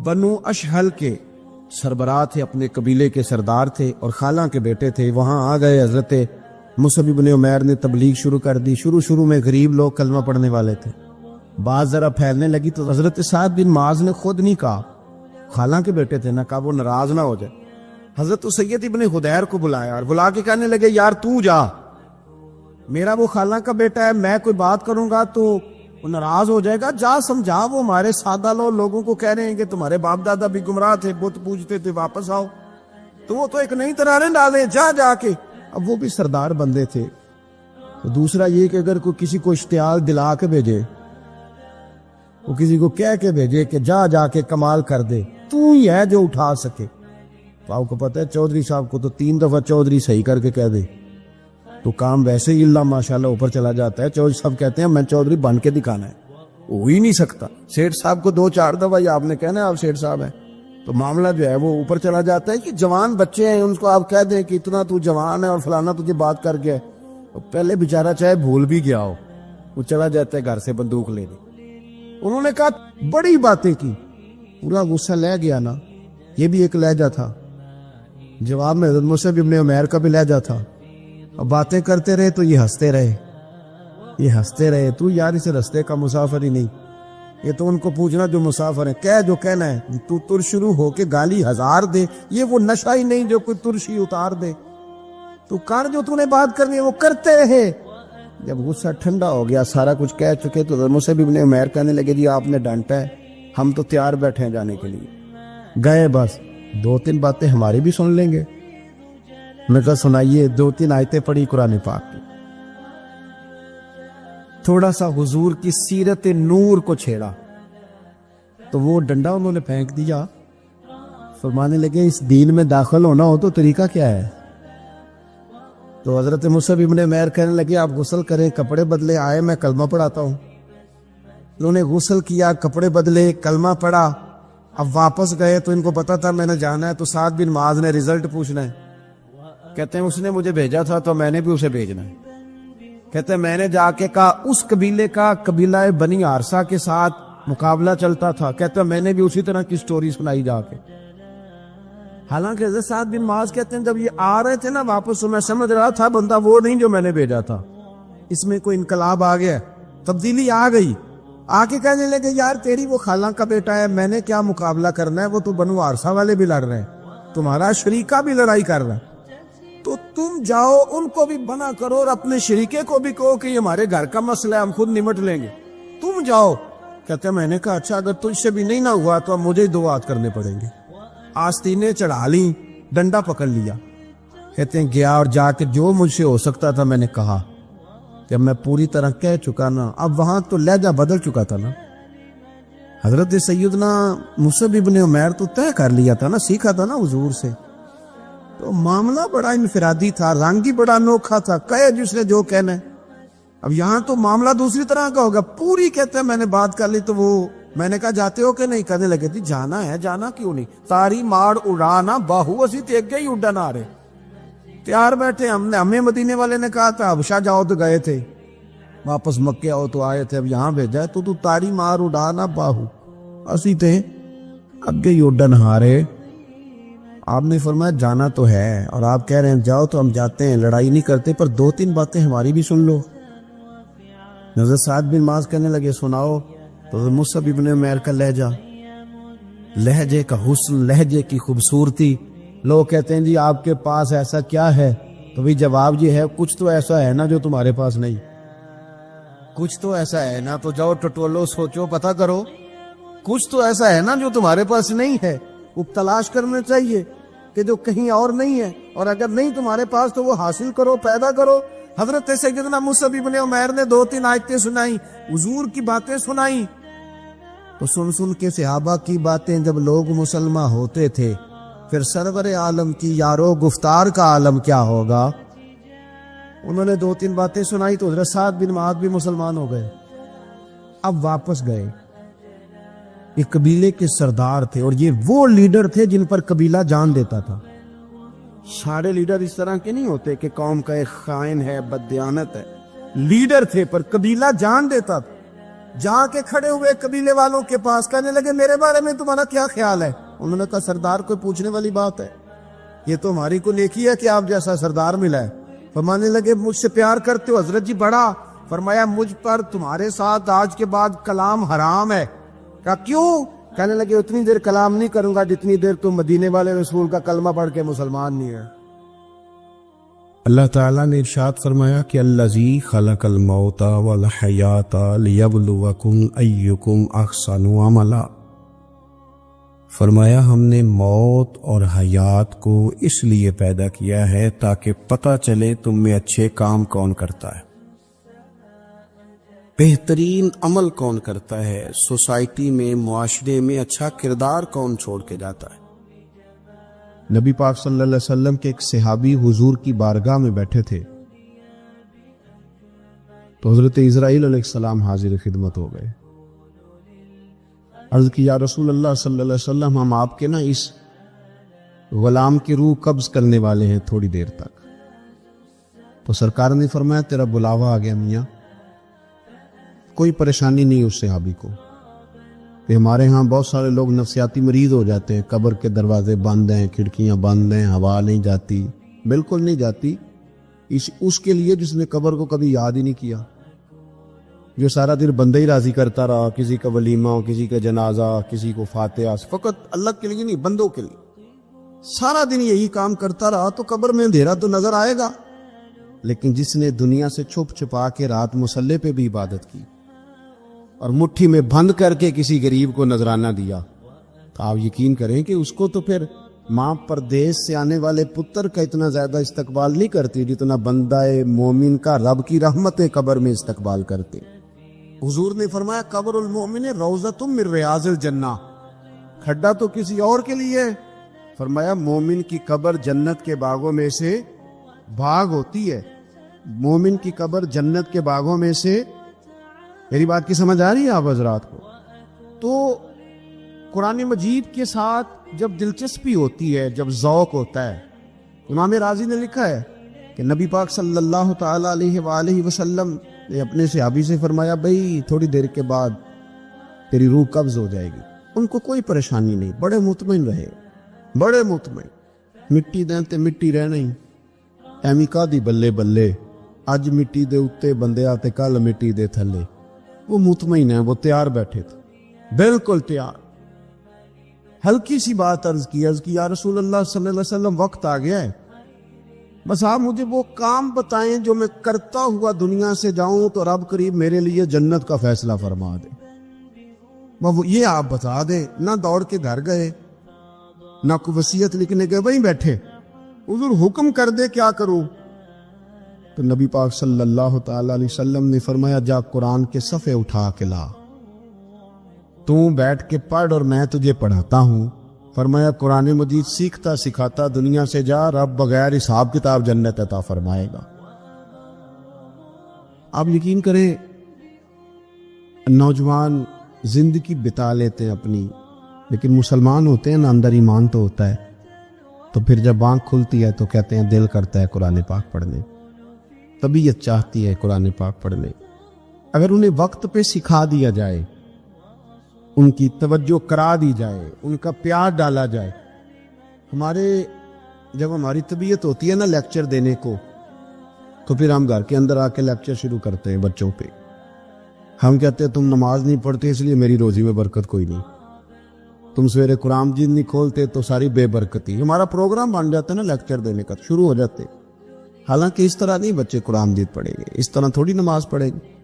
بنو اشہل کے سربراہ تھے، اپنے قبیلے کے سردار تھے اور خالہ کے بیٹے تھے. وہاں آ گئے. حضرت مصعب بن عمیر نے تبلیغ شروع کر دی. شروع میں غریب لوگ کلمہ پڑھنے والے تھے، بات ذرا پھیلنے لگی تو حضرت سعد بن معاذ نے خود نہیں کہا، خالہ کے بیٹے تھے نا، کہا وہ ناراض نہ ہو جائے. حضرت اسید ابن حدیر کو بلایا اور بلا کے کہنے لگے، یار تو جا، میرا وہ خالہ کا بیٹا ہے، میں کوئی بات کروں گا تو وہ ناراض ہو جائے گا، جا سمجھا. وہ ہمارے سادہ لوگوں کو کہہ رہے ہیں کہ تمہارے باپ دادا بھی گمراہ تھے، بت پوجتے تھے، واپس آؤ. تو وہ تو ایک نئی طرح ڈالے، جا کے. اب وہ بھی سردار بندے تھے. دوسرا یہ کہ اگر کوئی کسی کو اشتعال دلا کے بھیجے، وہ کسی کو کہہ کے بھیجے کہ جا کے کمال کر دے، تو ہی ہے جو اٹھا سکے. تو آپ کو پتہ ہے چودھری صاحب کو تو 3 دفعہ چودھری صحیح کر کے کہہ دے تو کام ویسے ہی اللہ ماشاءاللہ اوپر چلا جاتا ہے. چودھری صاحب کہتے ہیں میں چودھری بن کے دکھانا ہے، ہو ہی نہیں سکتا. سیٹھ صاحب کو 2-4 دفعہ آپ نے کہنا ہے آپ سیٹھ صاحب ہیں، تو معاملہ جو ہے وہ اوپر چلا جاتا ہے. کہ جوان بچے ہیں ان کو آپ کہہ دیں کہ اتنا تو جوان ہے اور فلانا تجھے بات کر گیا، پہلے بیچارہ چاہے بھول بھی گیا ہو، وہ چلا جاتا ہے گھر سے بندوق لے دے. انہوں نے کہا بڑی باتیں کی، پورا غصہ لے گیا نا. یہ بھی ایک لہجہ تھا. جواب میں حضرت مصعب ابن عمیر کا بھی لہجہ تھا. اب باتیں کرتے رہے تو یہ ہنستے رہے. تو یار اس رستے کا مسافر ہی نہیں، یہ تو ان کو پوچھنا جو مسافر ہیں، کہہ جو کہنا ہے. تو تر شروع ہو کے گالی 1000 دے، یہ وہ نشہ ہی نہیں جو کوئی ترشی اتار دے. تو کر جو تو نے بات کرنی ہے وہ کرتے رہے. جب غصہ ٹھنڈا ہو گیا، سارا کچھ کہہ چکے، تو حضرت مصعب ابن عمیر کہنے لگے جی آپ نے ڈانٹا ہے، ہم تو تیار بیٹھے ہیں جانے کے لیے. گئے، بس 2-3 باتیں ہماری بھی سن لیں گے. میں کہا سنائیے. 2-3 آیتیں پڑھی قرآن پاک کی، تھوڑا سا حضور کی سیرت نور کو چھیڑا تو وہ ڈنڈا انہوں نے پھینک دیا. فرمانے لگے اس دین میں داخل ہونا ہو تو طریقہ کیا ہے؟ تو حضرت مصعب ابن عمیر کہنے لگے آپ غسل کریں، کپڑے بدلے، آئے میں کلمہ پڑھاتا ہوں. انہوں نے غسل کیا، کپڑے بدلے، کلمہ پڑھا. اب واپس گئے تو ان کو پتا تھا میں نے جانا ہے، تو سعد بن معاذ نے رزلٹ پوچھنا ہے. کہتے ہیں اس نے مجھے بھیجا تھا تو میں نے بھی اسے بھیجنا ہے. کہتے ہیں میں نے جا کے کہا اس قبیلے کا قبیلہ بنی عارصہ کے ساتھ مقابلہ چلتا تھا. کہتے ہیں میں نے بھی اسی طرح کی سٹوری سنائی جا کے. حالانکہ حضرت سعد بن معاذ کہتے ہیں جب یہ آ رہے تھے نا واپس تو میں سمجھ رہا تھا بندہ وہ نہیں جو میں نے بھیجا تھا، اس میں کوئی انقلاب آ گیا، تبدیلی آ گئی. آ کے کہنے لگے یار تیری وہ خالہ کا بیٹا ہے، میں نے کیا مقابلہ کرنا ہے، وہ تو بنو عارصہ والے بھی لڑ رہے ہیں، تمہارا شریکہ بھی لڑائی کر رہا ہے، تو تم جاؤ ان کو بھی بنا کرو اور اپنے شریکے کو بھی کہو کہ یہ ہمارے گھر کا مسئلہ ہے، ہم خود نمٹ لیں گے، تم جاؤ۔ کہتے ہیں میں نے کہا اچھا اگر تجھ سے بھی نہیں نہ ہوا تو اب مجھے ہی 2 ہاتھ کرنے پڑیں گے۔ آستینیں چڑھا لیں، ڈنڈا پکڑ لیا، کہتے ہیں گیا اور جا کے جو مجھ سے ہو سکتا تھا میں نے کہا، جب میں پوری طرح کہہ چکا نا، اب وہاں تو لہجہ بدل چکا تھا نا۔ حضرت سیدنا مصعب ابن عمیر تو طے کر لیا تھا نا، سیکھا تھا نا حضور سے، تو معاملہ بڑا انفرادی تھا، رنگ ہی بڑا انوکھا تھا، کہے جس نے جو کہنا ہے۔ اب یہاں تو معاملہ دوسری طرح کا ہوگا، پوری کہتے ہیں میں نے بات کر لی، تو وہ میں نے کہا جاتے ہو کہ نہیں، کہنے لگے تھی جانا ہے، جانا کیوں نہیں، تاری ماڑ اڑانا باہو اسی تے اگے ہی اڈن آ رہے، تیار بیٹھے ہمیں مدینے والے نے کہا تھا حبشہ جاؤ تو گئے تھے، واپس مکے آؤ تو آئے تھے، اب یہاں بھیجا ہے تو تاری مار اڑانا باہو اسی تے اگے ہی اڈن ہارے۔ آپ نے فرمایا جانا تو ہے، اور آپ کہہ رہے ہیں جاؤ تو ہم جاتے ہیں، لڑائی نہیں کرتے، پر 2-3 باتیں ہماری بھی سن لو۔ حضرت سعد بن معاذ کہنے لگے سناؤ، تو مصعب ابن عمیر کا لہجے کا حسن، لہجے کی خوبصورتی، لوگ کہتے ہیں جی آپ کے پاس ایسا کیا ہے، تو بھی جواب یہ ہے کچھ تو ایسا ہے نا جو تمہارے پاس نہیں، کچھ تو ایسا ہے نا، تو جاؤ ٹٹولو سوچو پتہ کرو، کچھ تو ایسا ہے نا جو تمہارے پاس نہیں ہے، وہ تلاش کرنا چاہیے کہ جو کہیں اور نہیں ہے، اور اگر نہیں تمہارے پاس تو وہ حاصل کرو، پیدا کرو۔ حضرت سیدنا مصعب ابن عمیر نے 2-3 آیتیں سنائیں، حضور کی باتیں سنائیں، تو سن کے صحابہ کی باتیں جب لوگ مسلمان ہوتے تھے، پھر سرور عالم کی یارو گفتار کا عالم کیا ہوگا۔ انہوں نے 2-3 باتیں سنائی تو حضرت سعد بن معاذ بھی مسلمان ہو گئے۔ اب واپس گئے، ایک قبیلے کے سردار تھے، اور یہ وہ لیڈر تھے جن پر قبیلہ جان دیتا تھا۔ سارے لیڈر اس طرح کے نہیں ہوتے کہ قوم کا ایک خائن ہے، بددیانت ہے، لیڈر تھے پر قبیلہ جان دیتا تھا۔ جا کے کھڑے ہوئے قبیلے والوں کے پاس، کہنے لگے میرے بارے میں تمہارا کیا خیال ہے؟ انہوں نے کہا سردار کوئی پوچھنے والی بات ہے، یہ تو ہماری کو نیکی ہے کہ آپ جیسا سردار ملا ہے۔ فرمانے لگے مجھ سے پیار کرتے ہو؟ حضرت جی بڑا۔ فرمایا مجھ پر تمہارے ساتھ آج کے بعد کلام حرام ہے۔ کہا کیوں؟ کہنے لگے اتنی دیر کلام نہیں کروں گا جتنی دیر تم مدینے والے رسول کا کلمہ پڑھ کے مسلمان نہیں ہے۔ اللہ تعالیٰ نے ارشاد فرمایا کہ الذی خلق الموت والحیات لیبلوکم ایکم احسن عملا، فرمایا ہم نے موت اور حیات کو اس لیے پیدا کیا ہے تاکہ پتہ چلے تم میں اچھے کام کون کرتا ہے، بہترین عمل کون کرتا ہے، سوسائٹی میں، معاشرے میں اچھا کردار کون چھوڑ کے جاتا ہے۔ نبی پاک صلی اللہ علیہ وسلم کے ایک صحابی حضور کی بارگاہ میں بیٹھے تھے، تو حضرت اسرائیل علیہ السلام حاضر خدمت ہو گئے۔ عرض کی یا رسول اللہ صلی اللہ علیہ وسلم، ہم آپ کے نا اس غلام کی روح قبض کرنے والے ہیں تھوڑی دیر تک۔ تو سرکار نے فرمایا تیرا بلاوا آ گیا میاں، کوئی پریشانی نہیں اس صحابی کو۔ کہ ہمارے ہاں بہت سارے لوگ نفسیاتی مریض ہو جاتے ہیں، قبر کے دروازے بند ہیں، کھڑکیاں بند ہیں، ہوا نہیں جاتی، بالکل نہیں جاتی، اس کے لیے جس نے قبر کو کبھی یاد ہی نہیں کیا، جو سارا دن بندے ہی راضی کرتا رہا، کسی کا ولیمہ ہو، کسی کا جنازہ، کسی کو فاتحہ، فقط اللہ کے لیے نہیں، بندوں کے لیے سارا دن یہی کام کرتا رہا، تو قبر میں اندھیرا تو نظر آئے گا۔ لیکن جس نے دنیا سے چھپ چھپا کے رات مصلے پہ بھی عبادت کی اور مٹھی میں بند کر کے کسی غریب کو نذرانہ دیا، تو آپ یقین کریں کہ اس کو تو پھر ماں پردیس سے آنے والے پتر کا اتنا زیادہ استقبال نہیں کرتی جتنا بندہ مومن کا رب کی رحمت قبر میں استقبال کرتے۔ حضور نے فرمایا قبر المومن روضۃ من ریاض الجنہ، کھڈا تو کسی اور کے لیے، فرمایا مومن کی قبر جنت کے باغوں میں سے باغ ہوتی ہے، مومن کی قبر جنت کے باغوں میں سے۔ میری بات کی سمجھ آ رہی ہے آپ حضرات کو؟ تو قرآن مجید کے ساتھ جب دلچسپی ہوتی ہے، جب ذوق ہوتا ہے، امام راضی نے لکھا ہے کہ نبی پاک صلی اللہ تعالی علیہ وآلہ وسلم نے اپنے صحابی سے فرمایا بھائی تھوڑی دیر کے بعد تیری روح قبض ہو جائے گی۔ ان کو کوئی پریشانی نہیں، بڑے مطمئن رہے، بڑے مطمئن، مٹی دیں تے مٹی رہ نہیں، ایمی کا دی بلے بلے، اج مٹی دے اتے بندے آتے کل مٹی دے تھلے، وہ مطمئن ہے، وہ تیار بیٹھے تھے، بالکل تیار. ہلکی سی بات عرض کی یا رسول اللہ صلی اللہ علیہ وسلم وقت آ گیا ہے، بس آپ مجھے وہ کام بتائیں جو میں کرتا ہوا دنیا سے جاؤں تو رب کریم میرے لیے جنت کا فیصلہ فرما دے. وہ یہ آپ بتا دیں. نہ دوڑ کے گھر گئے، نہ کوئی وصیت لکھنے گئے، وہیں بیٹھے. حضور حکم کر دے کیا کروں؟ تو نبی پاک صلی اللہ تعالی علیہ وسلم نے فرمایا جا قرآن کے صفحے اٹھا کے لا، تو بیٹھ کے پڑھ اور میں تجھے پڑھاتا ہوں. فرمایا قرآن مجید سیکھتا سکھاتا دنیا سے جا، رب بغیر حساب کتاب جنت عطا فرمائے گا. آپ یقین کریں نوجوان زندگی بتا لیتے ہیں اپنی، لیکن مسلمان ہوتے ہیں نا، اندر ایمان تو ہوتا ہے. تو پھر جب آنکھ کھلتی ہے تو کہتے ہیں دل کرتا ہے قرآن پاک پڑھنے، طبیعت چاہتی ہے قرآن پاک پڑھنے. اگر انہیں وقت پہ سکھا دیا جائے، ان کی توجہ کرا دی جائے، ان کا پیار ڈالا جائے. جب ہماری طبیعت ہوتی ہے نا لیکچر دینے کو، تو پھر ہم گھر کے اندر آ کے لیکچر شروع کرتے ہیں بچوں پہ. ہم کہتے ہیں تم نماز نہیں پڑھتے اس لیے میری روزی میں برکت کوئی نہیں، تم سویرے قرآن مجید نہیں کھولتے تو ساری بے برکتی. ہمارا پروگرام بن جاتا ہے نا لیکچر دینے کا، شروع ہو جاتے. حالانکہ اس طرح نہیں بچے قرآن مجید پڑھیں گے، اس طرح تھوڑی نماز پڑھیں گے.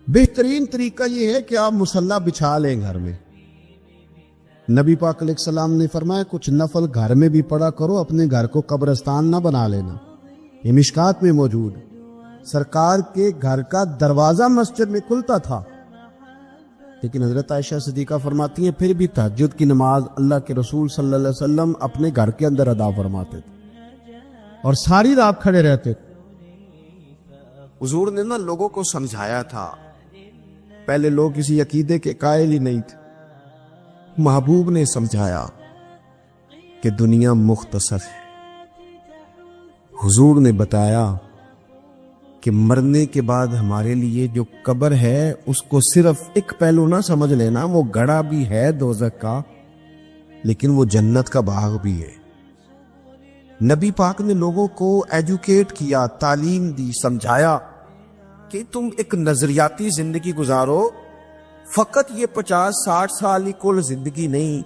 بہترین طریقہ یہ ہے کہ آپ مصلی بچھا لیں گھر میں. نبی پاک علیہ السلام نے فرمایا کچھ نفل گھر میں بھی پڑھا کرو، اپنے گھر کو قبرستان نہ بنا لینا. یہ مشکات میں موجود. سرکار کے گھر کا دروازہ مسجد میں کھلتا تھا، لیکن حضرت عائشہ صدیقہ فرماتی ہیں پھر بھی تہجد کی نماز اللہ کے رسول صلی اللہ علیہ وسلم اپنے گھر کے اندر ادا فرماتے تھے اور ساری رات کھڑے رہتے تھے. حضور نے نا لوگوں کو سمجھایا تھا. پہلے لوگ کسی عقیدے کے قائل ہی نہیں تھے. محبوب نے سمجھایا کہ دنیا مختصر ہے. حضور نے بتایا کہ مرنے کے بعد ہمارے لیے جو قبر ہے اس کو صرف ایک پہلو نہ سمجھ لینا، وہ گڑھا بھی ہے دوزخ کا، لیکن وہ جنت کا باغ بھی ہے. نبی پاک نے لوگوں کو ایجوکیٹ کیا، تعلیم دی، سمجھایا کہ تم ایک نظریاتی زندگی گزارو. فقط یہ 50-60 سال کی کل زندگی نہیں،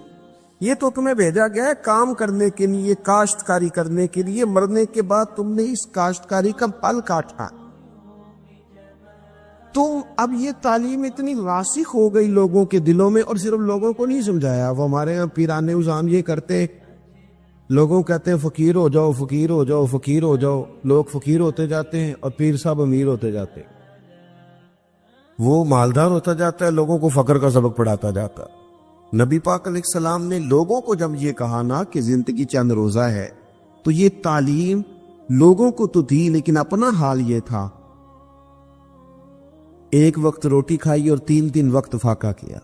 یہ تو تمہیں بھیجا گیا ہے کام کرنے کے لیے، کاشتکاری کرنے کے لیے. مرنے کے بعد تم نے اس کاشتکاری کا پھل کاٹا. تو اب یہ تعلیم اتنی راسخ ہو گئی لوگوں کے دلوں میں، اور صرف لوگوں کو نہیں سمجھایا. وہ ہمارے یہاں پیران عظام یہ کرتے، لوگوں کہتے ہیں فقیر ہو جاؤ، فقیر ہو جاؤ، فقیر ہو جاؤ. لوگ فقیر ہوتے جاتے ہیں اور پیر صاحب امیر ہوتے جاتے ہیں. وہ مالدار ہوتا جاتا ہے، لوگوں کو فقر کا سبق پڑھاتا جاتا. نبی پاک علیہ السلام نے لوگوں کو جب یہ کہا نا کہ زندگی چند روزہ ہے، تو یہ تعلیم لوگوں کو تو دی، لیکن اپنا حال یہ تھا ایک وقت روٹی کھائی اور 3 وقت فاقہ کیا.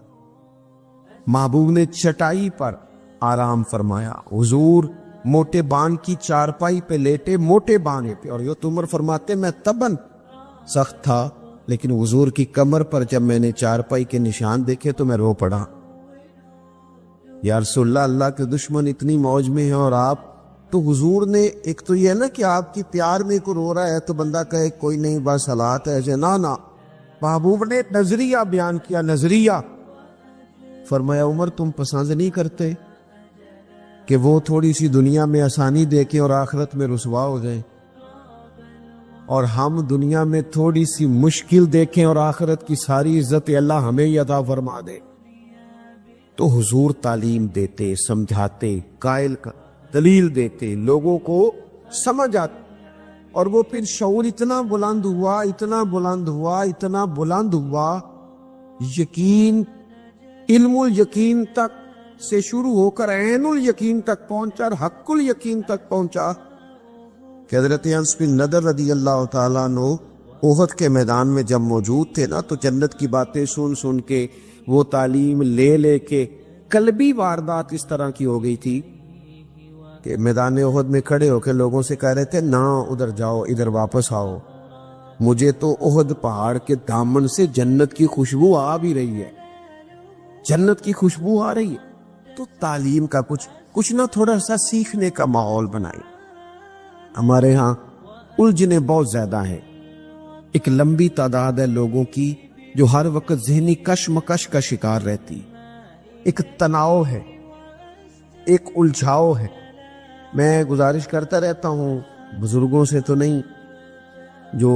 محبوب نے چٹائی پر آرام فرمایا. حضور موٹے بان کی چارپائی پہ لیٹے، موٹے بانے پہ، اور یہ عمر فرماتے میں تبن سخت تھا، لیکن حضور کی کمر پر جب میں نے چارپائی کے نشان دیکھے تو میں رو پڑا. یا رسول اللہ، اللہ کے دشمن اتنی موج میں ہیں اور آپ تو. حضور نے ایک تو یہ ہے نا کہ آپ کی پیار میں کو رو رہا ہے تو بندہ کہے کوئی نہیں بس حالات ہے ایسے، نہ. محبوب نے نظریہ بیان کیا. نظریہ فرمایا عمر تم پسند نہیں کرتے کہ وہ تھوڑی سی دنیا میں آسانی دیکھیں اور آخرت میں رسوا ہو جائیں، اور ہم دنیا میں تھوڑی سی مشکل دیکھیں اور آخرت کی ساری عزت اللہ ہمیں ہی عطا فرما دے. تو حضور تعلیم دیتے، سمجھاتے، قائل کا دلیل دیتے، لوگوں کو سمجھ آتے، اور وہ پھر شعور اتنا بلند ہوا، اتنا بلند ہوا، اتنا بلند ہوا، یقین، علم الیقین تک سے شروع ہو کر عین الیقین تک پہنچا اور حق الیقین تک پہنچا کہ حضرت انس بن نضر رضی اللہ تعالیٰ عنہ احد کے میدان میں جب موجود تھے نا، تو جنت کی باتیں سن سن کے، وہ تعلیم لے لے کے، قلبی واردات اس طرح کی ہو گئی تھی کہ میدان احد میں کھڑے ہو کے لوگوں سے کہہ رہے تھے نہ ادھر جاؤ، ادھر واپس آؤ، مجھے تو احد پہاڑ کے دامن سے جنت کی خوشبو آ بھی رہی ہے، جنت کی خوشبو آ رہی ہے. تو تعلیم کا کچھ نہ تھوڑا سا سیکھنے کا ماحول بنائے. ہمارے ہاں الجھنیں بہت زیادہ ہیں. ایک لمبی تعداد ہے لوگوں کی جو ہر وقت ذہنی کشمکش کا شکار رہتی، ایک تناؤ ہے، ایک الجھاؤ ہے۔ میں گزارش کرتا رہتا ہوں بزرگوں سے تو نہیں، جو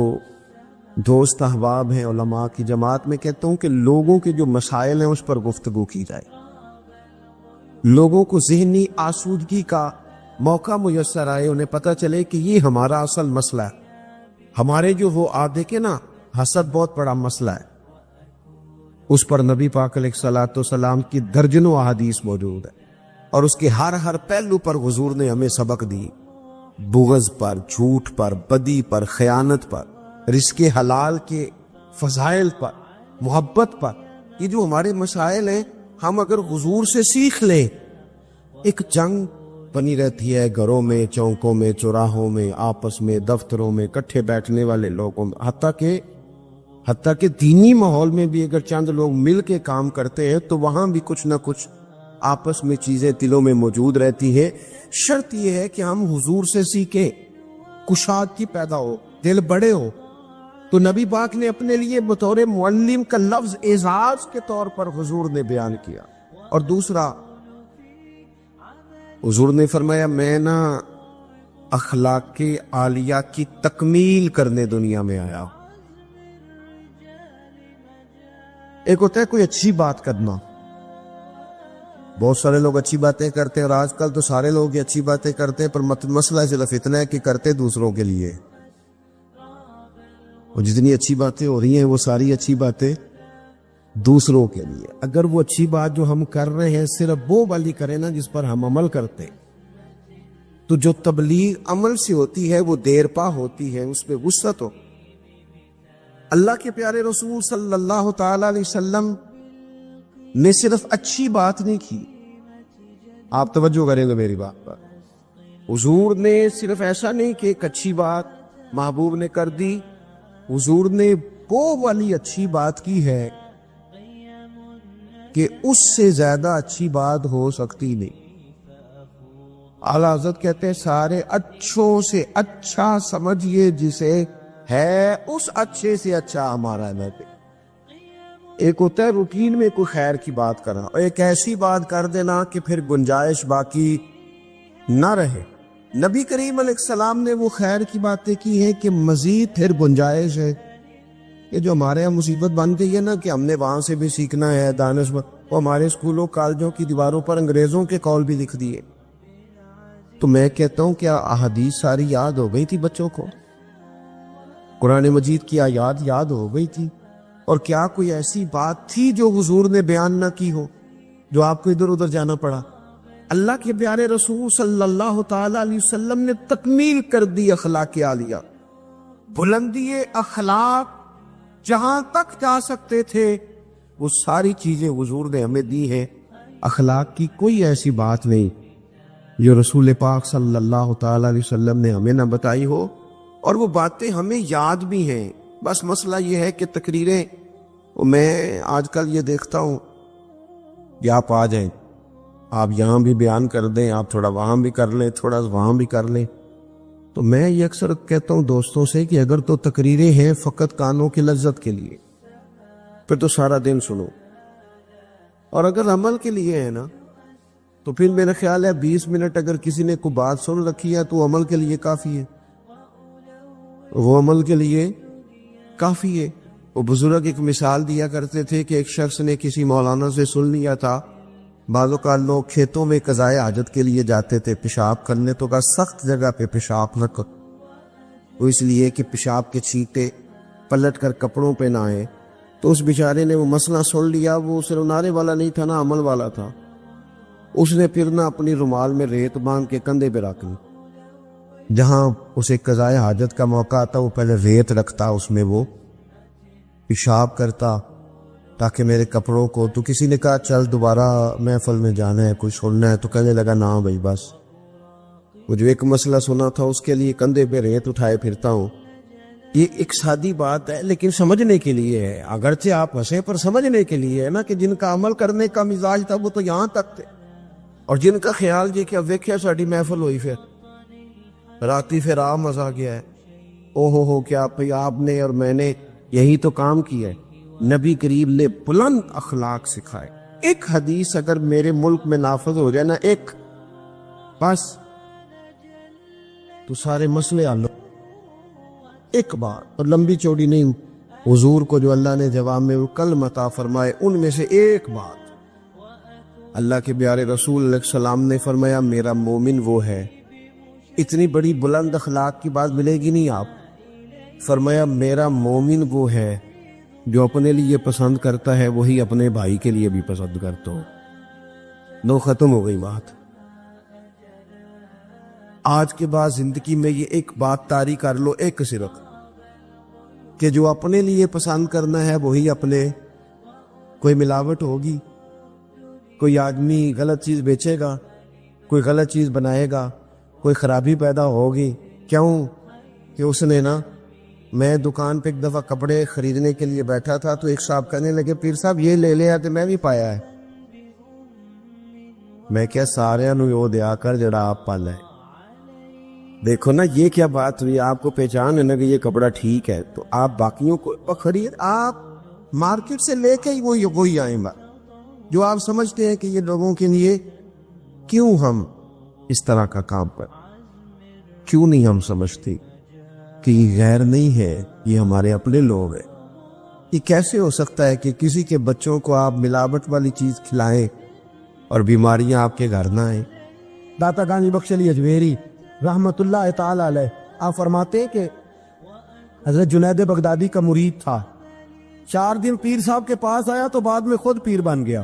دوست احباب ہیں علماء کی جماعت میں، کہتا ہوں کہ لوگوں کے جو مسائل ہیں اس پر گفتگو کی جائے، لوگوں کو ذہنی آسودگی کا موقع میسر آئے، انہیں پتہ چلے کہ یہ ہمارا اصل مسئلہ ہے۔ ہمارے جو وہ عادے کے نا حسد بہت بڑا مسئلہ ہے، اس پر نبی پاک علیہ الصلوۃ والسلام کی درجنوں احادیث موجود ہے، اور اس کے ہر پہلو پر حضور نے ہمیں سبق دی، بغض پر، جھوٹ پر، بدی پر، خیانت پر، رزق حلال کے فضائل پر، محبت پر۔ یہ جو ہمارے مسائل ہیں، ہم اگر حضور سے سیکھ لیں، ایک جنگ بنی رہتی ہے گھروں میں، چوکوں میں، چوراہوں میں، آپس میں، دفتروں میں، کٹھے بیٹھنے والے لوگوں میں، حتیٰ کہ دینی ماحول میں بھی اگر چند لوگ مل کے کام کرتے ہیں تو وہاں بھی کچھ نہ کچھ آپس میں چیزیں دلوں میں موجود رہتی ہے۔ شرط یہ ہے کہ ہم حضور سے سیکھیں، کشادگی پیدا ہو، دل بڑے ہو۔ تو نبی پاک نے اپنے لیے بطور معلم کا لفظ اعزاز کے طور پر حضور نے بیان کیا۔ اور دوسرا، حضور نے فرمایا میں نا اخلاق عالیہ کی تکمیل کرنے دنیا میں آیا ہوں۔ ایک ہوتا ہے کوئی اچھی بات کرنا، بہت سارے لوگ اچھی باتیں کرتے ہیں، اور آج کل تو سارے لوگ اچھی باتیں کرتے ہیں، پر مسئلہ صرف اتنا ہے کہ کرتے دوسروں کے لیے، اور جتنی اچھی باتیں ہو رہی ہیں وہ ساری اچھی باتیں دوسروں کے لیے۔ اگر وہ اچھی بات جو ہم کر رہے ہیں صرف وہ والی کریں نا جس پر ہم عمل کرتے، تو جو تبلیغ عمل سے ہوتی ہے وہ دیر پا ہوتی ہے، اس پہ وسعت ہو۔ اللہ کے پیارے رسول صلی اللہ تعالی علیہ وسلم نے صرف اچھی بات نہیں کی، آپ توجہ کریں گے میری بات پر، حضور نے صرف ایسا نہیں کہ ایک اچھی بات محبوب نے کر دی، حضور نے وہ والی اچھی بات کی ہے کہ اس سے زیادہ اچھی بات ہو سکتی نہیں۔ اعلیٰ حضرت کہتے ہیں سارے اچھوں سے اچھا سمجھیے جسے ہے، اس اچھے سے اچھا ہمارا نبی۔ ایک ہوتا ہے روٹین میں کوئی خیر کی بات کرنا، اور ایک ایسی بات کر دینا کہ پھر گنجائش باقی نہ رہے۔ نبی کریم علیہ السلام نے وہ خیر کی باتیں کی ہیں کہ مزید پھر گنجائش ہے۔ یہ جو ہمارے یہاں مصیبت بن گئی ہے نا کہ ہم نے وہاں سے بھی سیکھنا ہے، وہ ہمارے اسکولوں کالجوں کی دیواروں پر انگریزوں کے قول بھی لکھ دیے۔ تو میں کہتا ہوں کیا احادیث ساری یاد ہو گئی تھی بچوں کو؟ قرآن مجید کی آیات یاد ہو گئی تھی؟ اور کیا کوئی ایسی بات تھی جو حضور نے بیان نہ کی ہو، جو آپ کو ادھر ادھر جانا پڑا؟ اللہ کے پیارے رسول صلی اللہ تعالی علیہ وسلم نے تکمیل کر دی اخلاق عالیہ، بلندی اخلاق جہاں تک جا سکتے تھے وہ ساری چیزیں حضور نے ہمیں دی ہیں۔ اخلاق کی کوئی ایسی بات نہیں جو رسول پاک صلی اللہ تعالی علیہ وسلم نے ہمیں نہ بتائی ہو، اور وہ باتیں ہمیں یاد بھی ہیں۔ بس مسئلہ یہ ہے کہ تقریریں، میں آج کل یہ دیکھتا ہوں کہ آپ آ جائیں، آپ یہاں بھی بیان کر دیں، آپ تھوڑا وہاں بھی کر لیں، تھوڑا وہاں بھی کر لیں۔ تو میں یہ اکثر کہتا ہوں دوستوں سے کہ اگر تو تقریریں ہیں فقط کانوں کی لذت کے لیے، پھر تو سارا دن سنو، اور اگر عمل کے لیے ہے نا تو پھر میرا خیال ہے 20 منٹ اگر کسی نے کوئی بات سن رکھی ہے تو عمل کے لیے کافی ہے، وہ عمل کے لیے کافی ہے۔ وہ بزرگ ایک مثال دیا کرتے تھے کہ ایک شخص نے کسی مولانا سے سن لیا تھا، بعض اوقات لوگ کھیتوں میں قضائے حاجت کے لیے جاتے تھے پیشاب کرنے، تو کہا سخت جگہ پہ پیشاب نہ کرو، وہ اس لیے کہ پیشاب کے چھینٹے پلٹ کر کپڑوں پہ نہ آئے۔ تو اس بیچارے نے وہ مسئلہ سن لیا، وہ سنانے والا نہیں تھا نا عمل والا تھا، اس نے پھر نہ اپنی رومال میں ریت باندھ کے کندھے پہ رکھ لی، جہاں اسے قضائے حاجت کا موقع آتا وہ پہلے ریت رکھتا، اس میں وہ پیشاب کرتا تاکہ میرے کپڑوں کو۔ تو کسی نے کہا چل دوبارہ محفل میں جانا ہے، کچھ سننا ہے، تو کہنے لگا نہ بھائی بس، وہ جو ایک مسئلہ سنا تھا اس کے لیے کندھے پہ ریت اٹھائے پھرتا ہوں۔ یہ ایک سادی بات ہے لیکن سمجھنے کے لیے ہے، اگرچہ آپ ہنسے پر سمجھنے کے لیے ہے نا، کہ جن کا عمل کرنے کا مزاج تھا وہ تو یہاں تک تھے، اور جن کا خیال جی کہ اب ویکھیا ساڈی محفل ہوئی، پھر راتی پھر آ مزہ گیا ہے، او ہو کیا آپ نے اور میں نے یہی تو کام کیا ہے۔ نبی کریم نے بلند اخلاق سکھائے. ایک حدیث اگر میرے ملک میں نافذ ہو جائے نا، ایک بس، تو سارے مسئلے حل. ایک بات اور لمبی چوڑی نہیں، حضور کو جو اللہ نے جواب میں کلمہ عطا فرمائے ان میں سے ایک بات، اللہ کے پیارے رسول علیہ السلام نے فرمایا میرا مومن وہ ہے. اتنی بڑی بلند اخلاق کی بات ملے گی نہیں آپ. فرمایا میرا مومن وہ ہے جو اپنے لیے پسند کرتا ہے وہی اپنے بھائی کے لیے بھی پسند کرتا ہو. نو ختم ہو گئی بات. آج کے بعد زندگی میں یہ ایک بات طاری کر لو، ایک صرف، کہ جو اپنے لیے پسند کرنا ہے وہی اپنے. کوئی ملاوٹ ہوگی، کوئی آدمی غلط چیز بیچے گا، کوئی غلط چیز بنائے گا، کوئی خرابی پیدا ہوگی. کیوں کہ اس نے نا، میں دکان پہ ایک دفعہ کپڑے خریدنے کے لیے بیٹھا تھا تو ایک صاحب کہنے لگے پیر صاحب یہ لے لیا تو میں بھی پایا ہے. میں کیا سارے نو یو دیا کر جڑا آپ پالا ہے. دیکھو نا یہ کیا بات ہوئی، آپ کو پہچان ہے نا کہ یہ کپڑا ٹھیک ہے تو آپ باقیوں کو خرید، آپ مارکیٹ سے لے کے ہی وہی آئیں گا جو آپ سمجھتے ہیں کہ یہ لوگوں کے لیے. کیوں ہم اس طرح کا کام پر کیوں نہیں ہم سمجھتے کہ یہ غیر نہیں ہے، یہ ہمارے اپنے لوگ ہیں. یہ کیسے ہو سکتا ہے کہ کسی کے بچوں کو آپ ملاوٹ والی چیز کھلائیں اور بیماریاں آپ کے گھر نہ آئیں. داتا گانجی بخش علی اجمیری رحمت اللہ تعالی علیہ آپ فرماتے ہیں کہ حضرت جنید بغدادی کا مرید تھا. 4 دن پیر صاحب کے پاس آیا تو بعد میں خود پیر بن گیا.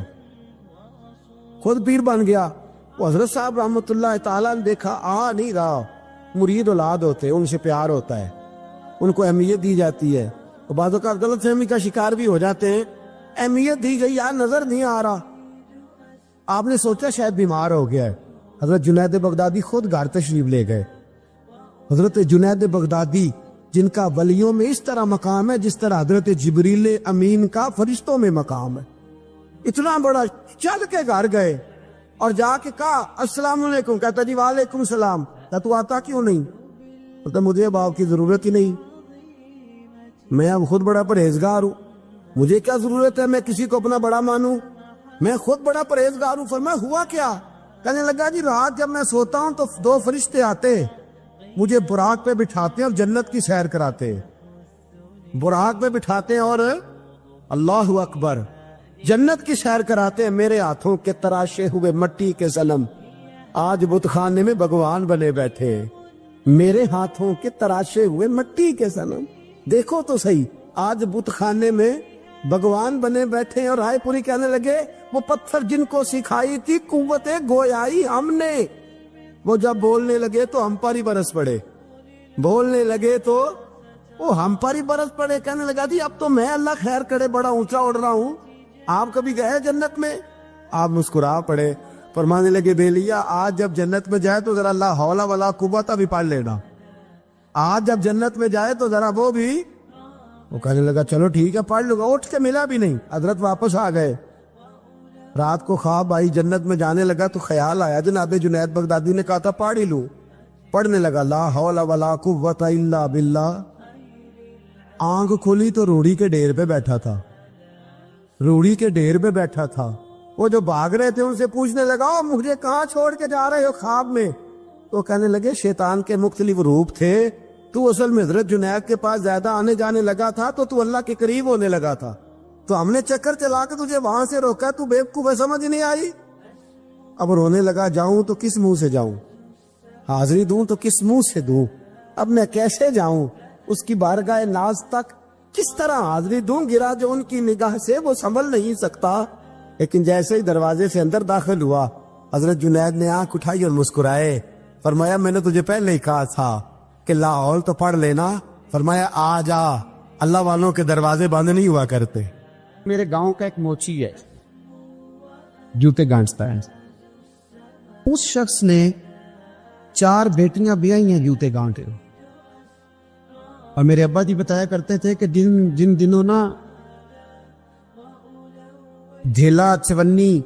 وہ حضرت صاحب رحمت اللہ تعالیٰ نے دیکھا آ نہیں رہا. مرید اولاد ہوتے، ان سے پیار ہوتا ہے، ان کو اہمیت دی جاتی ہے. اور بعض اوقات غلط فہمی کا شکار بھی ہو جاتے ہیں. اہمیت دی گئی، یار نظر نہیں آ رہا. آپ نے سوچا شاید بیمار ہو گیا ہے. حضرت جنید بغدادی خود گھر تشریف لے گئے. حضرت جنید بغدادی جن کا ولیوں میں اس طرح مقام ہے جس طرح حضرت جبریل امین کا فرشتوں میں مقام ہے. اتنا بڑا، چل کے گھر گئے اور جا کے کہا السلام علیکم. کہتا جی وعلیکم السلام. تو آتا کیوں نہیں؟ تو مجھے اب آپ کی ضرورت ہی نہیں، میں اب خود بڑا پرہیزگار ہوں، مجھے کیا ضرورت ہے میں کسی کو اپنا بڑا مانوں، میں خود بڑا پرہیزگار ہوں. فرمایا ہوا کیا؟ کہنے لگا جی رات جب میں سوتا ہوں تو 2 فرشتے آتے مجھے براق پہ بٹھاتے ہیں اور جنت کی سیر کراتے ہیں. براق پہ بٹھاتے ہیں اور اللہ اکبر جنت کی سیر کراتے ہیں. میرے ہاتھوں کے تراشے ہوئے مٹی کے صنم آج بت خانے میں بھگوان بنے بیٹھے. میرے ہاتھوں کے تراشے ہوئے مٹی کے صنم، دیکھو تو صحیح، آج بت خانے میں بھگوان بنے بیٹھے. اور رائے پوری کہنے لگے وہ پتھر جن کو سکھائی تھی قوت گویائی ہم نے، وہ جب بولنے لگے تو ہم پر ہی برس پڑے. بولنے لگے تو وہ ہم پر ہی برس پڑے. کہنے لگا جی اب تو میں اللہ خیر کرے بڑا اونچا اڑ رہا ہوں، آپ کبھی گئے جنت میں؟ آپ مسکرا پڑے. فرمانے لگے بیلیا آج جب جنت میں جائے تو ذرا لا حول ولا قوت بھی پڑھ لینا. آج جب جنت میں جائے تو ذرا وہ بھی. وہ کہنے لگا چلو ٹھیک ہے پڑھ لوں گا. اٹھ کے ملا بھی نہیں. حضرت واپس آ گئے. رات کو خواب آئی، جنت میں جانے لگا تو خیال آیا جناب جنید بغدادی نے کہا تھا پڑھ ہی لوں. پڑھنے لگا لا حول ولا قوت الا باللہ. آنکھ کھولی تو روڑی کے ڈھیر پہ بیٹھا تھا. روڑی کے ڈھیر پہ بیٹھا تھا. وہ جو بھاگ رہے تھے ان سے پوچھنے لگا مجھے کہاں چھوڑ کے جا رہے ہو خواب میں؟ تو کہنے لگے شیطان کے مختلف روپ تھے، تو اصل میں حضرت جنید کے پاس زیادہ آنے جانے لگا تھا تو اللہ کے قریب ہونے لگا تھا، تو ہم نے چکر چلا کے تجھے وہاں سے روکا، تو بیوقوف ہے، سمجھ نہیں آئی. اب رونے لگا جاؤں تو کس منہ سے جاؤں، حاضری دوں تو کس منہ سے دوں، اب میں کیسے جاؤں اس کی بارگاہ ناز تک، کس طرح حاضری دوں؟ گرا جو ان کی نگاہ سے وہ سنبھل نہیں سکتا. لیکن جیسے ہی دروازے سے اندر داخل ہوا حضرت جنید نے آنکھ اٹھائی اور مسکرائے. فرمایا میں نے تجھے پہلے ہی کہا تھا کہ لاہور تو پڑھ لینا. فرمایا آ جا، اللہ والوں کے دروازے بند نہیں ہوا کرتے. میرے گاؤں کا ایک موچی ہے، جوتے گانٹتا ہے. اس شخص نے 4 بیٹیاں بیائی ہیں جوتے گانٹے. اور میرے ابا جی بتایا کرتے تھے کہ جن دنوں نا ڈھیلا چونی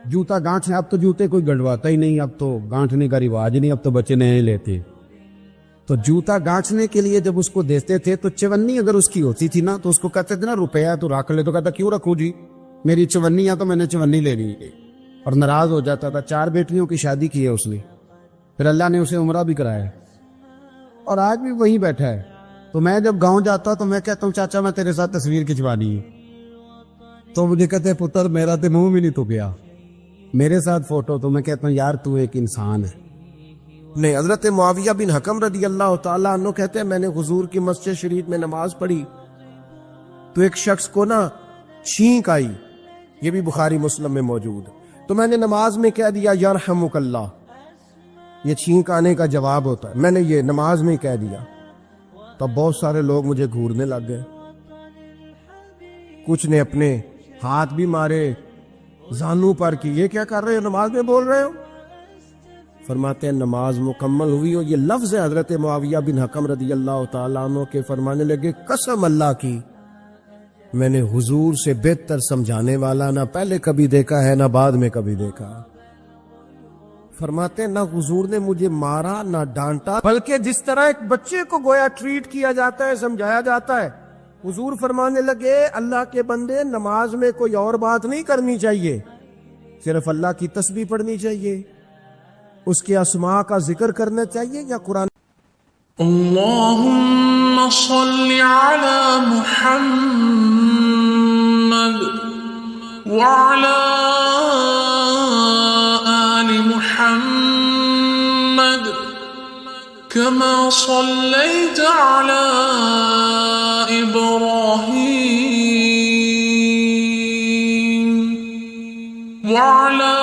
جوتا گانٹنے، اب تو جوتے کوئی گنڈواتا ہی نہیں، اب تو گانٹنے کا رواج نہیں، اب تو بچے نئے لیتے. تو جوتا گانچنے کے لیے جب اس کو دیتے تھے تو چونی اگر اس کی ہوتی تھی نا تو اس کو کہتے تھے نا روپیہ تو رکھ لے، تو کہتا کیوں رکھوں جی، میری چونی ہے تو میں نے چونی لینی ہے، اور ناراض ہو جاتا تھا۔ 4 بیٹیوں کی شادی کی ہے اس نے، پھر اللہ نے اسے عمرہ بھی کرایا، اور آج بھی وہیں بیٹھا ہے۔ تو میں جب گاؤں جاتا تو میں کہتا ہوں چاچا میں تیرے ساتھ تصویر کھنچوانی ہے، تو مجھے کہتے ہیں پتر میرا تو منہ بھی نہیں تو گیا میرے ساتھ فوٹو، تو میں کہتا ہوں یار تو ایک انسان ہے۔ نہیں، حضرت معاویہ بن حکم رضی اللہ تعالیٰ عنہ کہتے ہیں میں نے حضور کی مسجد شریف میں نماز پڑھی تو ایک شخص کو نا چھینک آئی، یہ بھی بخاری مسلم میں موجود، تو میں نے نماز میں کہہ دیا یرحمک اللہ، یہ چھینک آنے کا جواب ہوتا ہے، میں نے یہ نماز میں کہہ دیا، تو بہت سارے لوگ مجھے گھورنے لگ گئے، کچھ نے اپنے ہاتھ بھی مارے زانوں پر کی، یہ کیا کر رہے ہو، نماز میں بول رہے ہو؟ فرماتے ہیں نماز مکمل ہوئی اور یہ لفظ ہے حضرت معاویہ بن حکم رضی اللہ تعالیٰ عنہ کے، فرمانے لگے قسم اللہ کی میں نے حضور سے بہتر سمجھانے والا نہ پہلے کبھی دیکھا ہے نہ بعد میں کبھی دیکھا۔ فرماتے ہیں نہ حضور نے مجھے مارا نہ ڈانٹا، بلکہ جس طرح ایک بچے کو گویا ٹریٹ کیا جاتا ہے، سمجھایا جاتا ہے، حضور فرمانے لگے اللہ کے بندے نماز میں کوئی اور بات نہیں کرنی چاہیے، صرف اللہ کی تسبیح پڑھنی چاہیے، اس کے اسماء کا ذکر کرنا چاہیے یا قرآن۔ اللهم صل على محمد وعلى آل محمد كما صليت على إبراهيم وعلى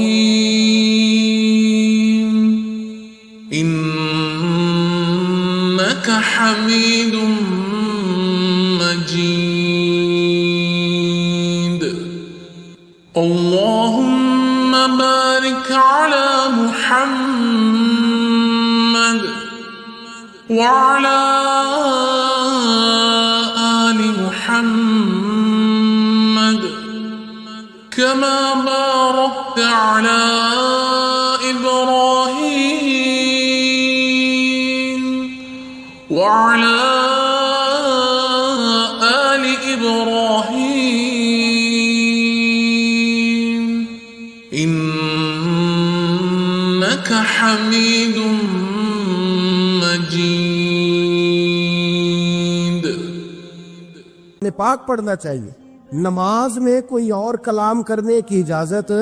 إبراهيم إنك حميد مجيد اللهم بارك على محمد وعلى آل محمد كما باركت على إبراهيم وعلى آل إبراهيم إنك حميد مجيد۔ پاک پڑھنا چاہیے، نماز میں کوئی اور کلام کرنے کی اجازت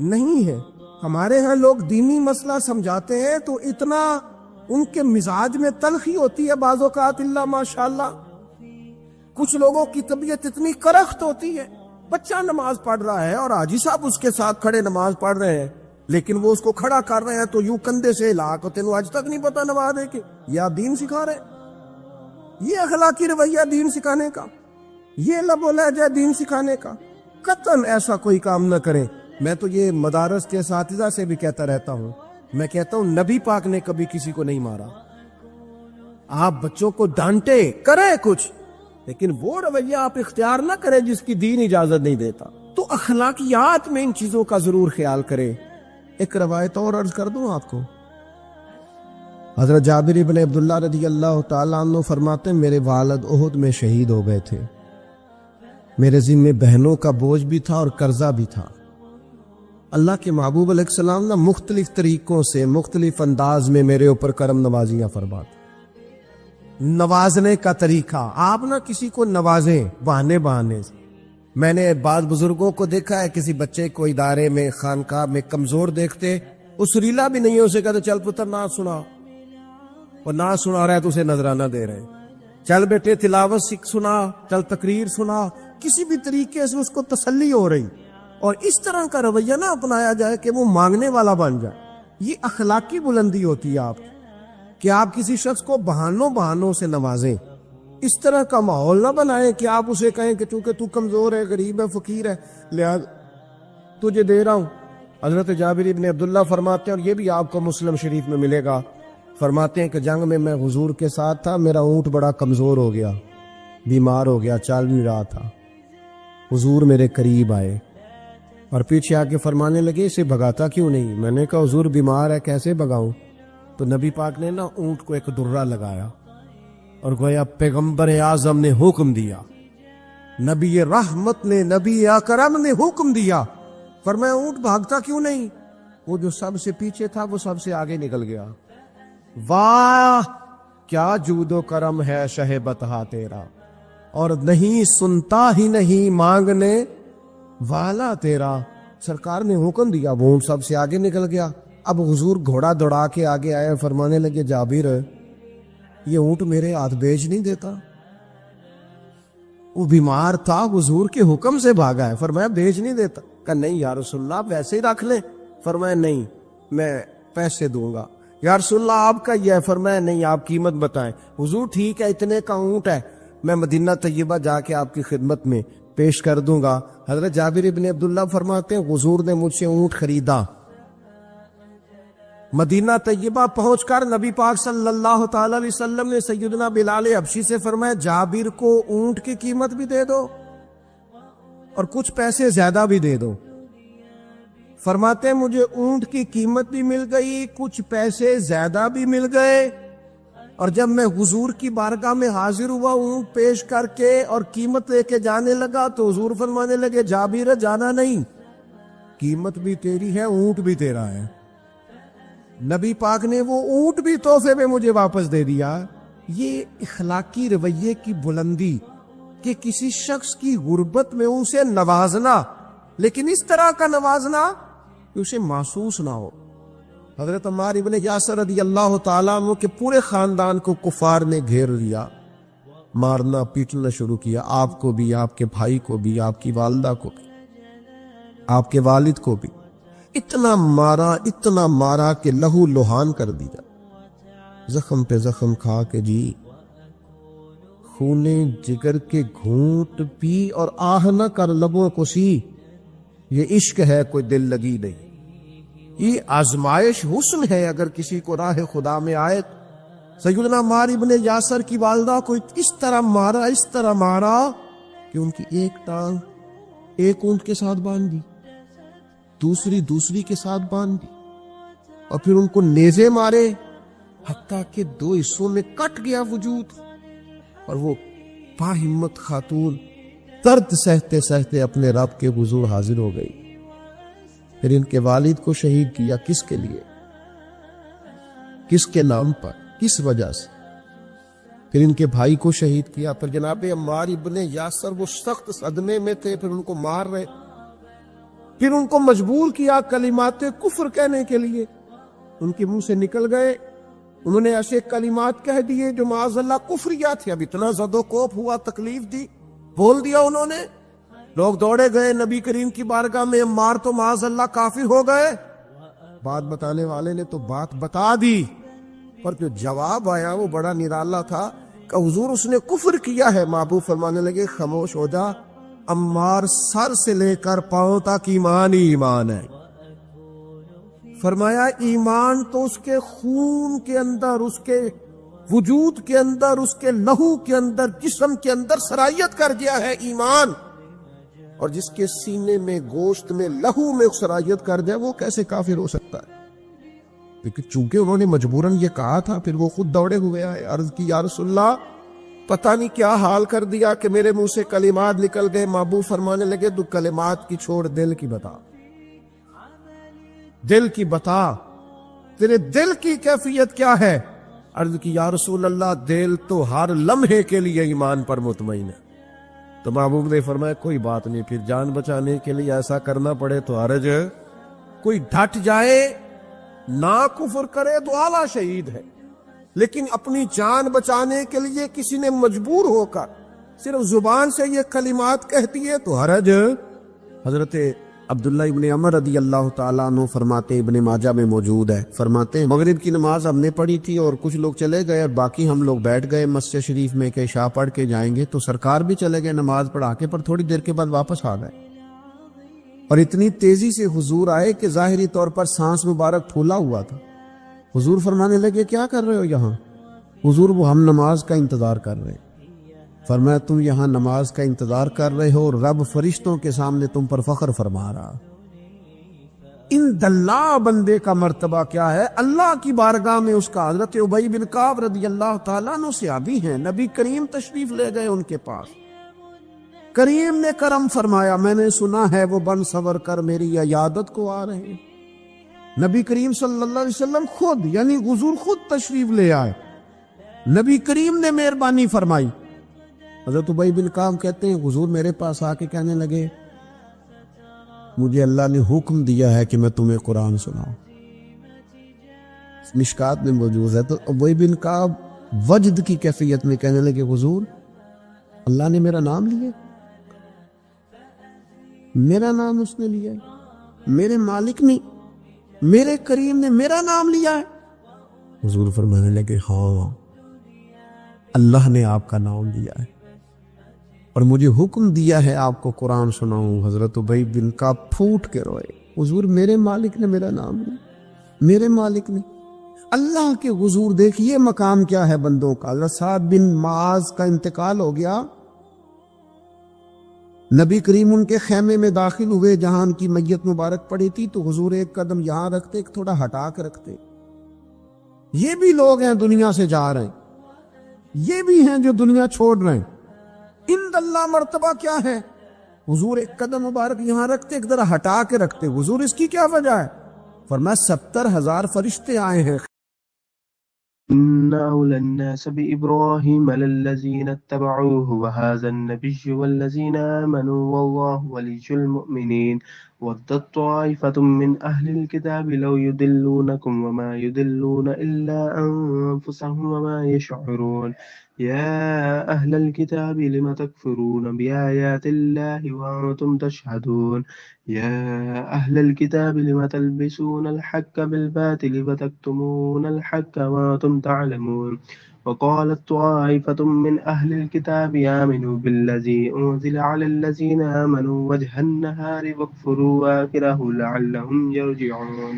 نہیں ہے۔ ہمارے ہاں لوگ دینی مسئلہ سمجھاتے ہیں تو اتنا ان کے مزاج میں تلخی ہوتی ہے بعض اوقات، اللہ ماشاءاللہ کچھ لوگوں کی طبیعت اتنی کرخت ہوتی ہے، بچہ نماز پڑھ رہا ہے اور حاجی صاحب اس کے ساتھ کھڑے نماز پڑھ رہے ہیں، لیکن وہ اس کو کھڑا کر رہے ہیں تو یوں کندھے سے ہلا کے تینوں آج تک نہیں پتا نماز ہے کہ یا دین سکھا رہے ہیں۔ یہ اخلاقی رویہ دین سکھانے کا، یہ لب و لہجہ دین سکھانے کا، قطعاً ایسا کوئی کام نہ کریں۔ میں تو یہ مدارس کے اساتذہ سے بھی کہتا رہتا ہوں، میں کہتا ہوں نبی پاک نے کبھی کسی کو نہیں مارا، آپ بچوں کو ڈانٹے کریں کچھ، لیکن وہ رویہ آپ اختیار نہ کریں جس کی دین اجازت نہیں دیتا۔ تو اخلاقیات میں ان چیزوں کا ضرور خیال کریں۔ ایک روایت اور عرض کر دوں آپ کو، حضرت جابر بن عبداللہ رضی اللہ تعالیٰ عنہ فرماتے ہیں میرے والد احد میں شہید ہو گئے تھے، میرے ذمے بہنوں کا بوجھ بھی تھا اور قرضہ بھی تھا۔ اللہ کے محبوب علیہ السلام نے مختلف طریقوں سے مختلف انداز میں میرے اوپر کرم نوازیاں فرماتے۔ نوازنے کا طریقہ، آپ نہ کسی کو نوازیں بہانے بہانے سے۔ میں نے بعض بزرگوں کو دیکھا ہے کسی بچے کو ادارے میں خانقاہ میں کمزور دیکھتے، اس ریلا بھی نہیں ہے، اسے کہتے چل پتر نہ سنا، اور نہ سنا رہا ہے تو اسے نذرانہ دے رہے ہیں، چل بیٹے تلاوت سکھ سنا، چل تقریر سنا، کسی بھی طریقے سے اس کو تسلی ہو رہی، اور اس طرح کا رویہ نہ اپنایا جائے کہ وہ مانگنے والا بن جائے۔ یہ اخلاقی بلندی ہوتی ہے آپ کی کہ آپ کسی شخص کو بہانوں سے نوازیں، اس طرح کا ماحول نہ بنائیں کہ آپ اسے کہیں کہ چونکہ تو کمزور ہے، غریب ہے، فقیر ہے، لہذا تجھے دے رہا ہوں۔ حضرت جابر بن عبداللہ فرماتے ہیں، اور یہ بھی آپ کو مسلم شریف میں ملے گا، فرماتے ہیں کہ جنگ میں حضور کے ساتھ تھا، میرا اونٹ بڑا کمزور ہو گیا، بیمار ہو گیا، چل نہیں رہا تھا، حضور میرے قریب آئے اور پیچھے آ کے فرمانے لگے اسے بھگاتا کیوں نہیں؟ میں نے کہا حضور بیمار ہے کیسے بھگاؤں؟ تو نبی پاک نے نا اونٹ کو ایک درہ لگایا اور گویا پیغمبر اعظم نے حکم دیا، نبی رحمت نے، نبی اکرم نے حکم دیا، فرمایا اونٹ بھاگتا کیوں نہیں؟ وہ جو سب سے پیچھے تھا وہ سب سے آگے نکل گیا۔ واہ کیا جود و کرم ہے شہ بتہا تیرا، اور نہیں سنتا ہی نہیں مانگنے والا تیرا۔ سرکار نے حکم دیا، وہ اونٹ سب سے آگے نکل گیا۔ اب حضور گھوڑا دوڑا کے آگے آئے، فرمانے لگے جابر یہ اونٹ میرے ہاتھ بیچ نہیں دیتا، وہ بیمار تھا حضور کے حکم سے بھاگا ہے، فرمایا بیچ نہیں دیتا۔ کہا نہیں یا رسول اللہ آپ ویسے ہی رکھ لیں، فرمایا نہیں میں پیسے دوں گا۔ یا رسول اللہ آپ کا یہ ہے، فرمایا نہیں آپ قیمت بتائیں۔ حضور ٹھیک ہے اتنے کا اونٹ ہے، میں مدینہ طیبہ جا کے آپ کی خدمت میں پیش کر دوں گا۔ حضرت جابر ابن عبداللہ فرماتے ہیں حضور نے مجھ سے اونٹ خریدا، مدینہ طیبہ پہنچ کر نبی پاک صلی اللہ تعالی علیہ وسلم نے سیدنا بلال حبشی سے فرمایا جابر کو اونٹ کی قیمت بھی دے دو اور کچھ پیسے زیادہ بھی دے دو۔ فرماتے ہیں مجھے اونٹ کی قیمت بھی مل گئی، کچھ پیسے زیادہ بھی مل گئے، اور جب میں حضور کی بارگاہ میں حاضر ہوا اونٹ پیش کر کے اور قیمت لے کے جانے لگا تو حضور فرمانے لگے جابر جانا نہیں، قیمت بھی تیری ہے اونٹ بھی تیرا ہے۔ نبی پاک نے وہ اونٹ بھی تحفے میں مجھے واپس دے دیا۔ یہ اخلاقی رویے کی بلندی کہ کسی شخص کی غربت میں اسے نوازنا، لیکن اس طرح کا نوازنا کہ اسے محسوس نہ ہو۔ حضرت عمار ابن یاسر رضی اللہ تعالیٰ عنہ کے پورے خاندان کو کفار نے گھیر لیا، مارنا پیٹنا شروع کیا، آپ کو بھی، آپ کے بھائی کو بھی، آپ کی والدہ کو بھی، آپ کے والد کو بھی، اتنا مارا کہ لہو لوہان کر دیا، زخم پہ زخم کھا کے جی خونے جگر کے گھونٹ پی اور آہ نہ کر لبوں کو سی، یہ عشق ہے کوئی دل لگی نہیں، یہ آزمائش حسن ہے اگر کسی کو راہ خدا میں آئے۔ سیدنا عمار ابن یاسر کی والدہ کو اس طرح مارا کہ ان کی ایک ٹانگ ایک اونٹ کے ساتھ باندھ دی، دوسری کے ساتھ باندھ دی، اور پھر ان کو نیزے مارے حتیٰ کہ 2 حصوں میں کٹ گیا وجود، اور وہ باہمت خاتون درد سہتے سہتے اپنے رب کے حضور حاضر ہو گئی۔ پھر ان کے والد کو شہید کیا، کس کے لیے، کس کے نام پر، کس وجہ سے؟ پھر ان کے بھائی کو شہید کیا۔ پھر جناب عمار ابن یاسر وہ سخت صدمے میں تھے، پھر ان کو مار رہے، پھر ان کو مجبور کیا کلمات کفر کہنے کے لیے، ان کے منہ سے نکل گئے، انہوں نے ایسے کلمات کہہ دیے جو معاذ اللہ کفریہ تھے۔ اب اتنا زد و کوپ ہوا، تکلیف دی، بول دیا انہوں نے، لوگ دوڑے گئے نبی کریم کی بارگاہ میں، عمار تو معاذ اللہ کافر ہو گئے۔ بات بتانے والے نے تو بات بتا دی، پر جو جواب آیا وہ بڑا نرالا تھا کہ حضور اس نے کفر کیا ہے۔ محبوب فرمانے لگے خاموش ہو جا، عمار سر سے لے کر پاؤں تک ایمان ہی ایمان ہے۔ فرمایا ایمان تو اس کے خون کے اندر، اس کے وجود کے اندر، اس کے لہو کے اندر، جسم کے اندر سرایت کر گیا ہے ایمان، اور جس کے سینے میں، گوشت میں، لہو میں سرایت کر جائے وہ کیسے کافر ہو سکتا ہے؟ لیکن چونکہ انہوں نے مجبوراً یہ کہا تھا، پھر وہ خود دوڑے ہوئے آئے، عرض کی یا رسول اللہ پتہ نہیں کیا حال کر دیا کہ میرے منہ سے کلمات نکل گئے۔ محبوب فرمانے لگے تو کلمات کی چھوڑ، دل کی بتا، دل کی بتا، تیرے دل کی کیفیت کیا ہے؟ عرض کی یا رسول اللہ دل تو ہر لمحے کے لیے ایمان پر مطمئن ہے۔ تو محبوب نے فرمایا کوئی بات نہیں، پھر جان بچانے کے لیے ایسا کرنا پڑے تو حرج ہے، کوئی ڈٹ جائے نہ کفر کرے تو اعلیٰ شہید ہے، لیکن اپنی جان بچانے کے لیے کسی نے مجبور ہو کر صرف زبان سے یہ کلمات کہتی ہے تو حرج۔ حضرت عبداللہ ابن عمر رضی اللہ تعالیٰ عنہ فرماتے، ابن ماجہ میں موجود ہے، فرماتے ہیں مغرب کی نماز ہم نے پڑھی تھی اور کچھ لوگ چلے گئے اور باقی ہم لوگ بیٹھ گئے مسجد شریف میں کہ عشاء پڑھ کے جائیں گے، تو سرکار بھی چلے گئے نماز پڑھا کے، پر تھوڑی دیر کے بعد واپس آ گئے، اور اتنی تیزی سے حضور آئے کہ ظاہری طور پر سانس مبارک پھولا ہوا تھا۔ حضور فرمانے لگے کیا کر رہے ہو یہاں؟ حضور وہ ہم نماز کا انتظار کر رہے ہیں۔ فرمایا تم یہاں نماز کا انتظار کر رہے ہو اور رب فرشتوں کے سامنے تم پر فخر فرما رہا۔ ان اللہ بندے کا مرتبہ کیا ہے اللہ کی بارگاہ میں اس کا؟ حضرت ابی بن کعب رضی اللہ تعالیٰ عنہ صحابی ہیں، نبی کریم تشریف لے گئے ان کے پاس، کریم نے کرم فرمایا، میں نے سنا ہے وہ بن سور کر میری عیادت کو آ رہے ہیں۔ نبی کریم صلی اللہ علیہ وسلم خود یعنی حضور خود تشریف لے آئے، نبی کریم نے مہربانی فرمائی۔ حضرت ابی بن کعب کہتے ہیں حضور میرے پاس آ کے کہنے لگے مجھے اللہ نے حکم دیا ہے کہ میں تمہیں قرآن سناؤں، مشکات میں موجود ہے۔ تو ابی بن کعب وجد کی کیفیت میں کہنے لگے حضور اللہ نے میرا نام لیا، میرا نام اس نے لیا ہے، میرے مالک نے میرے کریم نے میرا نام لیا ہے۔ حضور فرمانے لگے ہاں اللہ نے آپ کا نام لیا ہے اور مجھے حکم دیا ہے آپ کو قرآن سناؤں۔ حضرت ابی بن کعب پھوٹ کے روئے، حضور میرے مالک نے میرا نام لیا، میرے مالک نے اللہ کے حضور۔ دیکھیے مقام کیا ہے بندوں کا۔ حضرت سعد بن معاذ کا انتقال ہو گیا، نبی کریم ان کے خیمے میں داخل ہوئے جہاں ان کی میت مبارک پڑی تھی، تو حضور ایک قدم یہاں رکھتے ایک تھوڑا ہٹا کے رکھتے۔ یہ بھی لوگ ہیں دنیا سے جا رہے ہیں، یہ بھی ہیں جو دنیا چھوڑ رہے ہیں، ان اللہ مرتبہ کیا ہے؟ حضور ایک قدم مبارک یہاں رکھتے ایک ذرا ہٹا کے رکھتے۔ حضور اس کی کیا وجہ ہے؟ فرمایا 70,000 فرشتے آئے ہیں۔ إن أولى الناس بإبراهيم للذين اتبعوه وهذا النبي والذين آمنوا والله ولي المؤمنين ودت طائفة من أهل الكتاب لو يضلونكم وما يضلون إلا أنفسهم وما يشعرون يا أهل الكتاب لم تكفرون بآيات الله وأنتم تشهدون يا أهل الكتاب لم تلبسون الحق بالباطل وتكتمون الحق وأنتم تعلمون وقالت طائفة من أهل الكتاب آمنوا بالذي أنزل على الذين آمنوا وجه النهار واكفروا آخره لعلهم يرجعون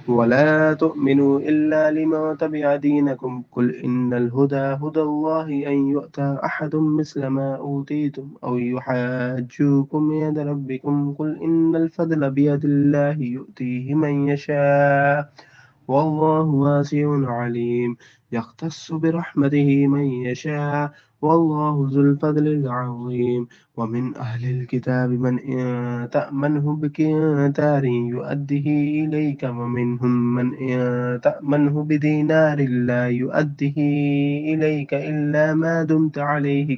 ولا تؤمنوا إلا لمن تبع دينكم قل إن الهدى هدى الله أن يؤتى أحد مثل ما أوتيتم أو يحاجوكم عند ربكم قل إن الفضل بيد الله يؤتيه من يشاء والله واسع عليم يختص برحمته من يشاء والله ذو الفضل العظيم ومن أهل الكتاب من إن تأمنه بقنطار يؤده إليك ومنهم من إن تأمنه بدينار لا يؤده إليك إلا ما دمت عليه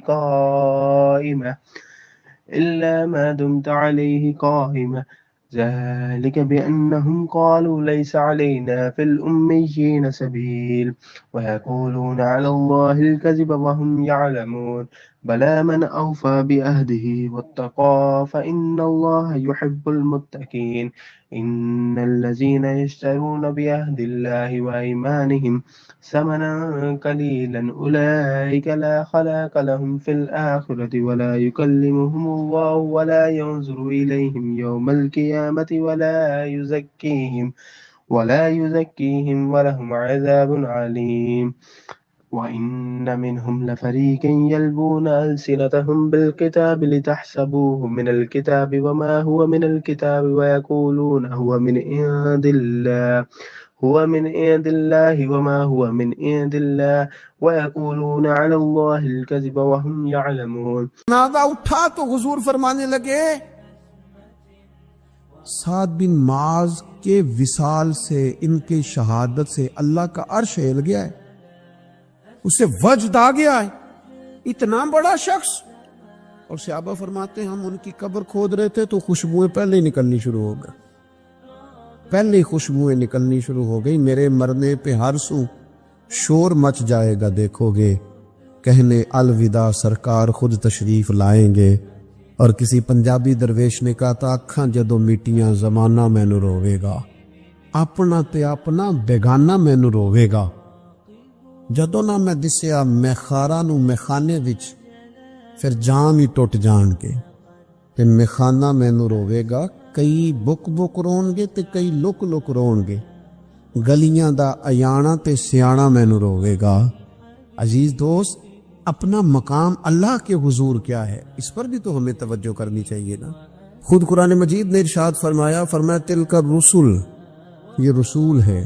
قائمة ذلك بأنهم قالوا ليس علينا في الأميين سبيل ويقولون على الله الكذب وهم يعلمون بلى من أوفى بعهده واتقى فإن الله يحب المتقين إن الذين يشترون بعهد الله وأيمانهم ثمنا قليلا أولئك لا خلاق لهم في الآخرة ولا يكلمهم الله ولا ينظر إليهم يوم القيامة ولا يزكيهم ولهم عذاب عليم وإن منهم لفريقا يلبون ألسنتهم بالكتاب لتحسبوه من الكتاب وما هو من الكتاب ويقولون هو من عند الله وما هو من عند الله ويقولون على الله الكذب وهم يعلمون۔ جنازہ اٹھا تو حضور فرمانے لگے سعد بن معاذ کے وصال سے، ان کی شہادت سے اللہ کا عرش ہل گیا ہے، اسے وجد آ گیا ہے، اتنا بڑا شخص۔ اور صحابہ فرماتے ہیں ہم ان کی قبر کھود رہے تھے تو خوشبوئیں پہلے ہی نکلنی شروع ہو گئی، پہلے ہی خوشبوئیں نکلنی شروع ہو گئی، میرے مرنے پہ ہر سو شور مچ جائے گا، دیکھو گے کہنے الوداع سرکار خود تشریف لائیں گے۔ اور کسی پنجابی درویش نے کہا تھا اکھاں جدو میٹیاں زمانہ مینو روے گا، اپنا تے اپنا بیگانہ مینو روے گا، جدو نہ میں دسیا میخارا نو میخانے وچ پھر جام ہی ٹوٹ جان کے تے میخانہ مینو روے گا، کئی بک بک رون گے تے کئی لک لک رون گے، گلیاں دا ایانا تے سیانا مینو روے گا۔ عزیز دوست، اپنا مقام اللہ کے حضور کیا ہے اس پر بھی تو ہمیں توجہ کرنی چاہیے نا۔ خود قرآن مجید نے ارشاد فرمایا تلک الرسل، یہ رسول ہے،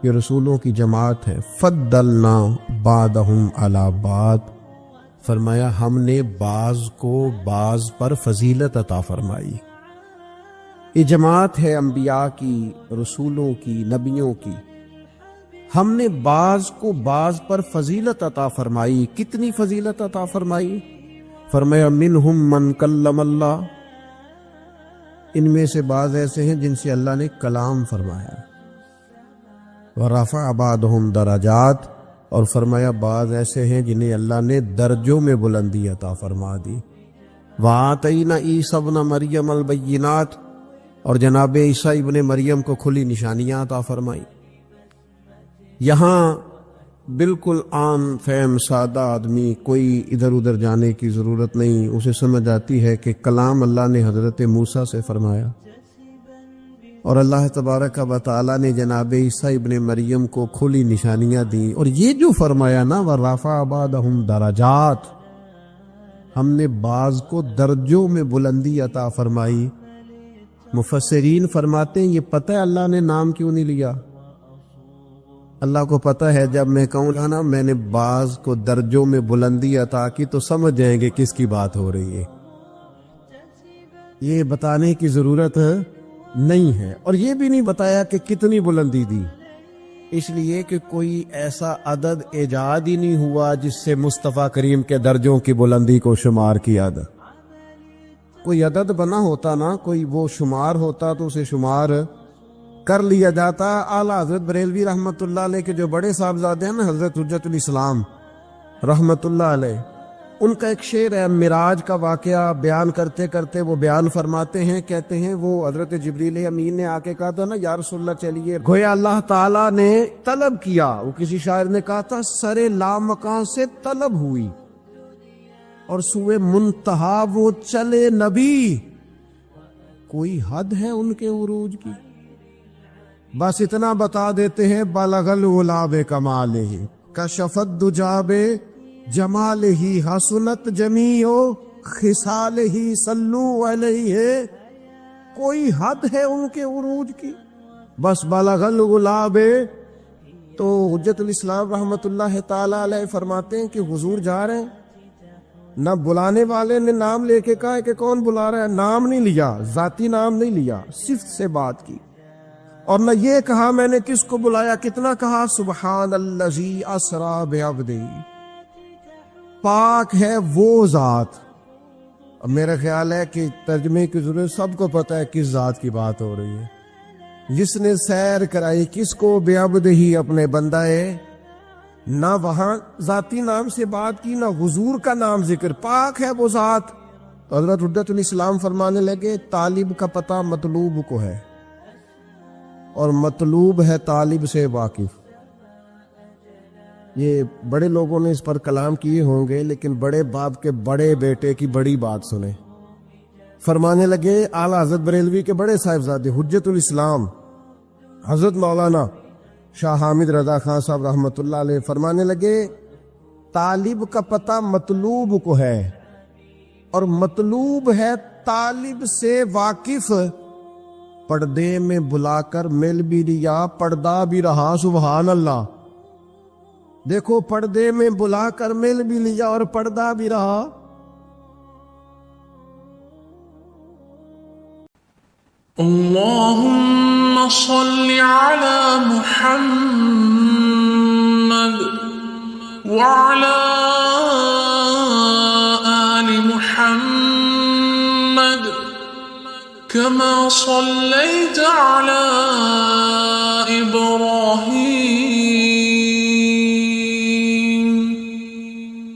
یہ رسولوں کی جماعت ہے، فضلنا بعضهم علی بعض، فرمایا ہم نے بعض کو بعض پر فضیلت عطا فرمائی۔ یہ جماعت ہے انبیاء کی، رسولوں کی، نبیوں کی، ہم نے بعض کو بعض پر فضیلت عطا فرمائی۔ کتنی فضیلت عطا فرمائی؟ فرمایا منہم من کلم اللہ، ان میں سے بعض ایسے ہیں جن سے اللہ نے کلام فرمایا، ورفع بعضهم درجات، اور فرمایا بعض ایسے ہیں جنہیں اللہ نے درجوں میں بلندی عطا فرما دی۔ وآتینا عیسی ابن مریم البینات، اور جناب عیسیٰ ابن مریم کو کھلی نشانیاں عطا فرمائی۔ یہاں بالکل عام فہم سادہ آدمی، کوئی ادھر ادھر جانے کی ضرورت نہیں، اسے سمجھ آتی ہے کہ کلام اللہ نے حضرت موسیٰ سے فرمایا، اور اللہ تبارک و تعالیٰ نے جناب عیسیٰ ابن مریم کو کھلی نشانیاں دیں، اور یہ جو فرمایا نا وَرَفَعَ بَعْضَهُمْ دَرَجَاتٍ، ہم نے بعض کو درجوں میں بلندی عطا فرمائی۔ مفسرین فرماتے ہیں یہ پتہ ہے اللہ نے نام کیوں نہیں لیا؟ اللہ کو پتہ ہے جب میں کہوں گا نا میں نے بعض کو درجوں میں بلندی عطا کی تو سمجھ جائیں گے کس کی بات ہو رہی ہے، یہ بتانے کی ضرورت نہیں ہے، اور یہ بھی نہیں بتایا کہ کتنی بلندی دی، اس لیے کہ کوئی ایسا عدد ایجاد ہی نہیں ہوا جس سے مصطفیٰ کریم کے درجوں کی بلندی کو شمار کیا تھا۔ کوئی عدد بنا ہوتا نا، کوئی وہ شمار ہوتا تو اسے شمار کر لیا جاتا۔ اعلیٰ حضرت بریلوی رحمۃ اللہ علیہ کے جو بڑے صاحبزادے ہیں نا، حضرت حجت الاسلام رحمۃ اللہ علیہ، ان کا ایک شعر ہے، معراج کا واقعہ بیان کرتے کرتے وہ بیان فرماتے ہیں، کہتے ہیں وہ حضرت جبریل امین نے آ کے کہا تھا نا یا رسول اللہ چلیے، گویا اللہ تعالیٰ نے طلب کیا، وہ کسی شاعر نے کہا تھا سرے لامکان سے طلب ہوئی اور سوئے منتہا وہ چلے نبی، کوئی حد ہے ان کے عروج کی؟ بس اتنا بتا دیتے ہیں بلغ العلا بکمالہ کشفت دجا بجمالہ حسنت جمیع خصالہ صلو علیہ، کوئی حد ہے ان کے عروج کی؟ بس بلغ العلا بے۔ تو حجت الاسلام رحمۃ اللہ تعالی علیہ فرماتے ہیں کہ حضور جا رہے ہیں، نہ بلانے والے نے نام لے کے کہا کہ کون بلا رہا ہے، نام نہیں لیا، ذاتی نام نہیں لیا، صفت سے بات کی، اور نہ یہ کہا میں نے کس کو بلایا، کتنا کہا سبحان الذی اسری بعبدہ، پاک ہے وہ ذات۔ اب میرا خیال ہے کہ ترجمے کی ضرورت، سب کو پتہ ہے کس ذات کی بات ہو رہی ہے، جس نے سیر کرائی کس کو، بعبدہ ہی اپنے بندہ ہے، نہ وہاں ذاتی نام سے بات کی نہ حضور کا نام ذکر، پاک ہے وہ ذات۔ تو حضرت حجت الاسلام فرمانے لگے طالب کا پتہ مطلوب کو ہے، اور مطلوب ہے طالب سے واقف۔ یہ بڑے لوگوں نے اس پر کلام کیے ہوں گے، لیکن بڑے باپ کے بڑے بیٹے کی بڑی بات سنیں۔ فرمانے لگے اعلیٰ حضرت بریلوی کے بڑے صاحبزادے حجت الاسلام حضرت مولانا شاہ حامد رضا خان صاحب رحمۃ اللہ علیہ فرمانے لگے طالب کا پتہ مطلوب کو ہے، اور مطلوب ہے طالب سے واقف، پردے میں بلا کر مل بھی لیا پردہ بھی رہا، سبحان اللہ۔ دیکھو پردے میں بلا کر مل بھی لیا اور پردہ بھی رہا۔ اللهم صل على محمد وعلى آل محمد كما صليت على إبراهيم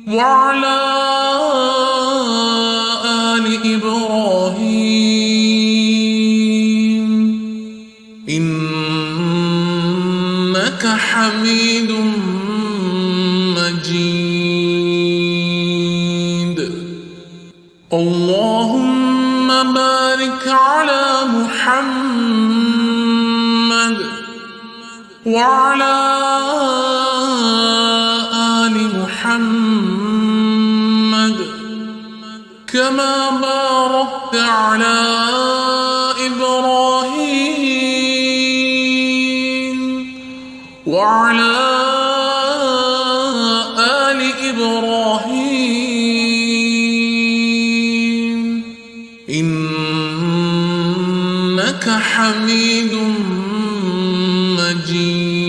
وعلى آل إبراهيم إنك حميد مجيد اللهم بارك على محمد وعلى آل محمد كما باركت على إبراهيم وعلى آل إبراهيم إنك حميد مجيد.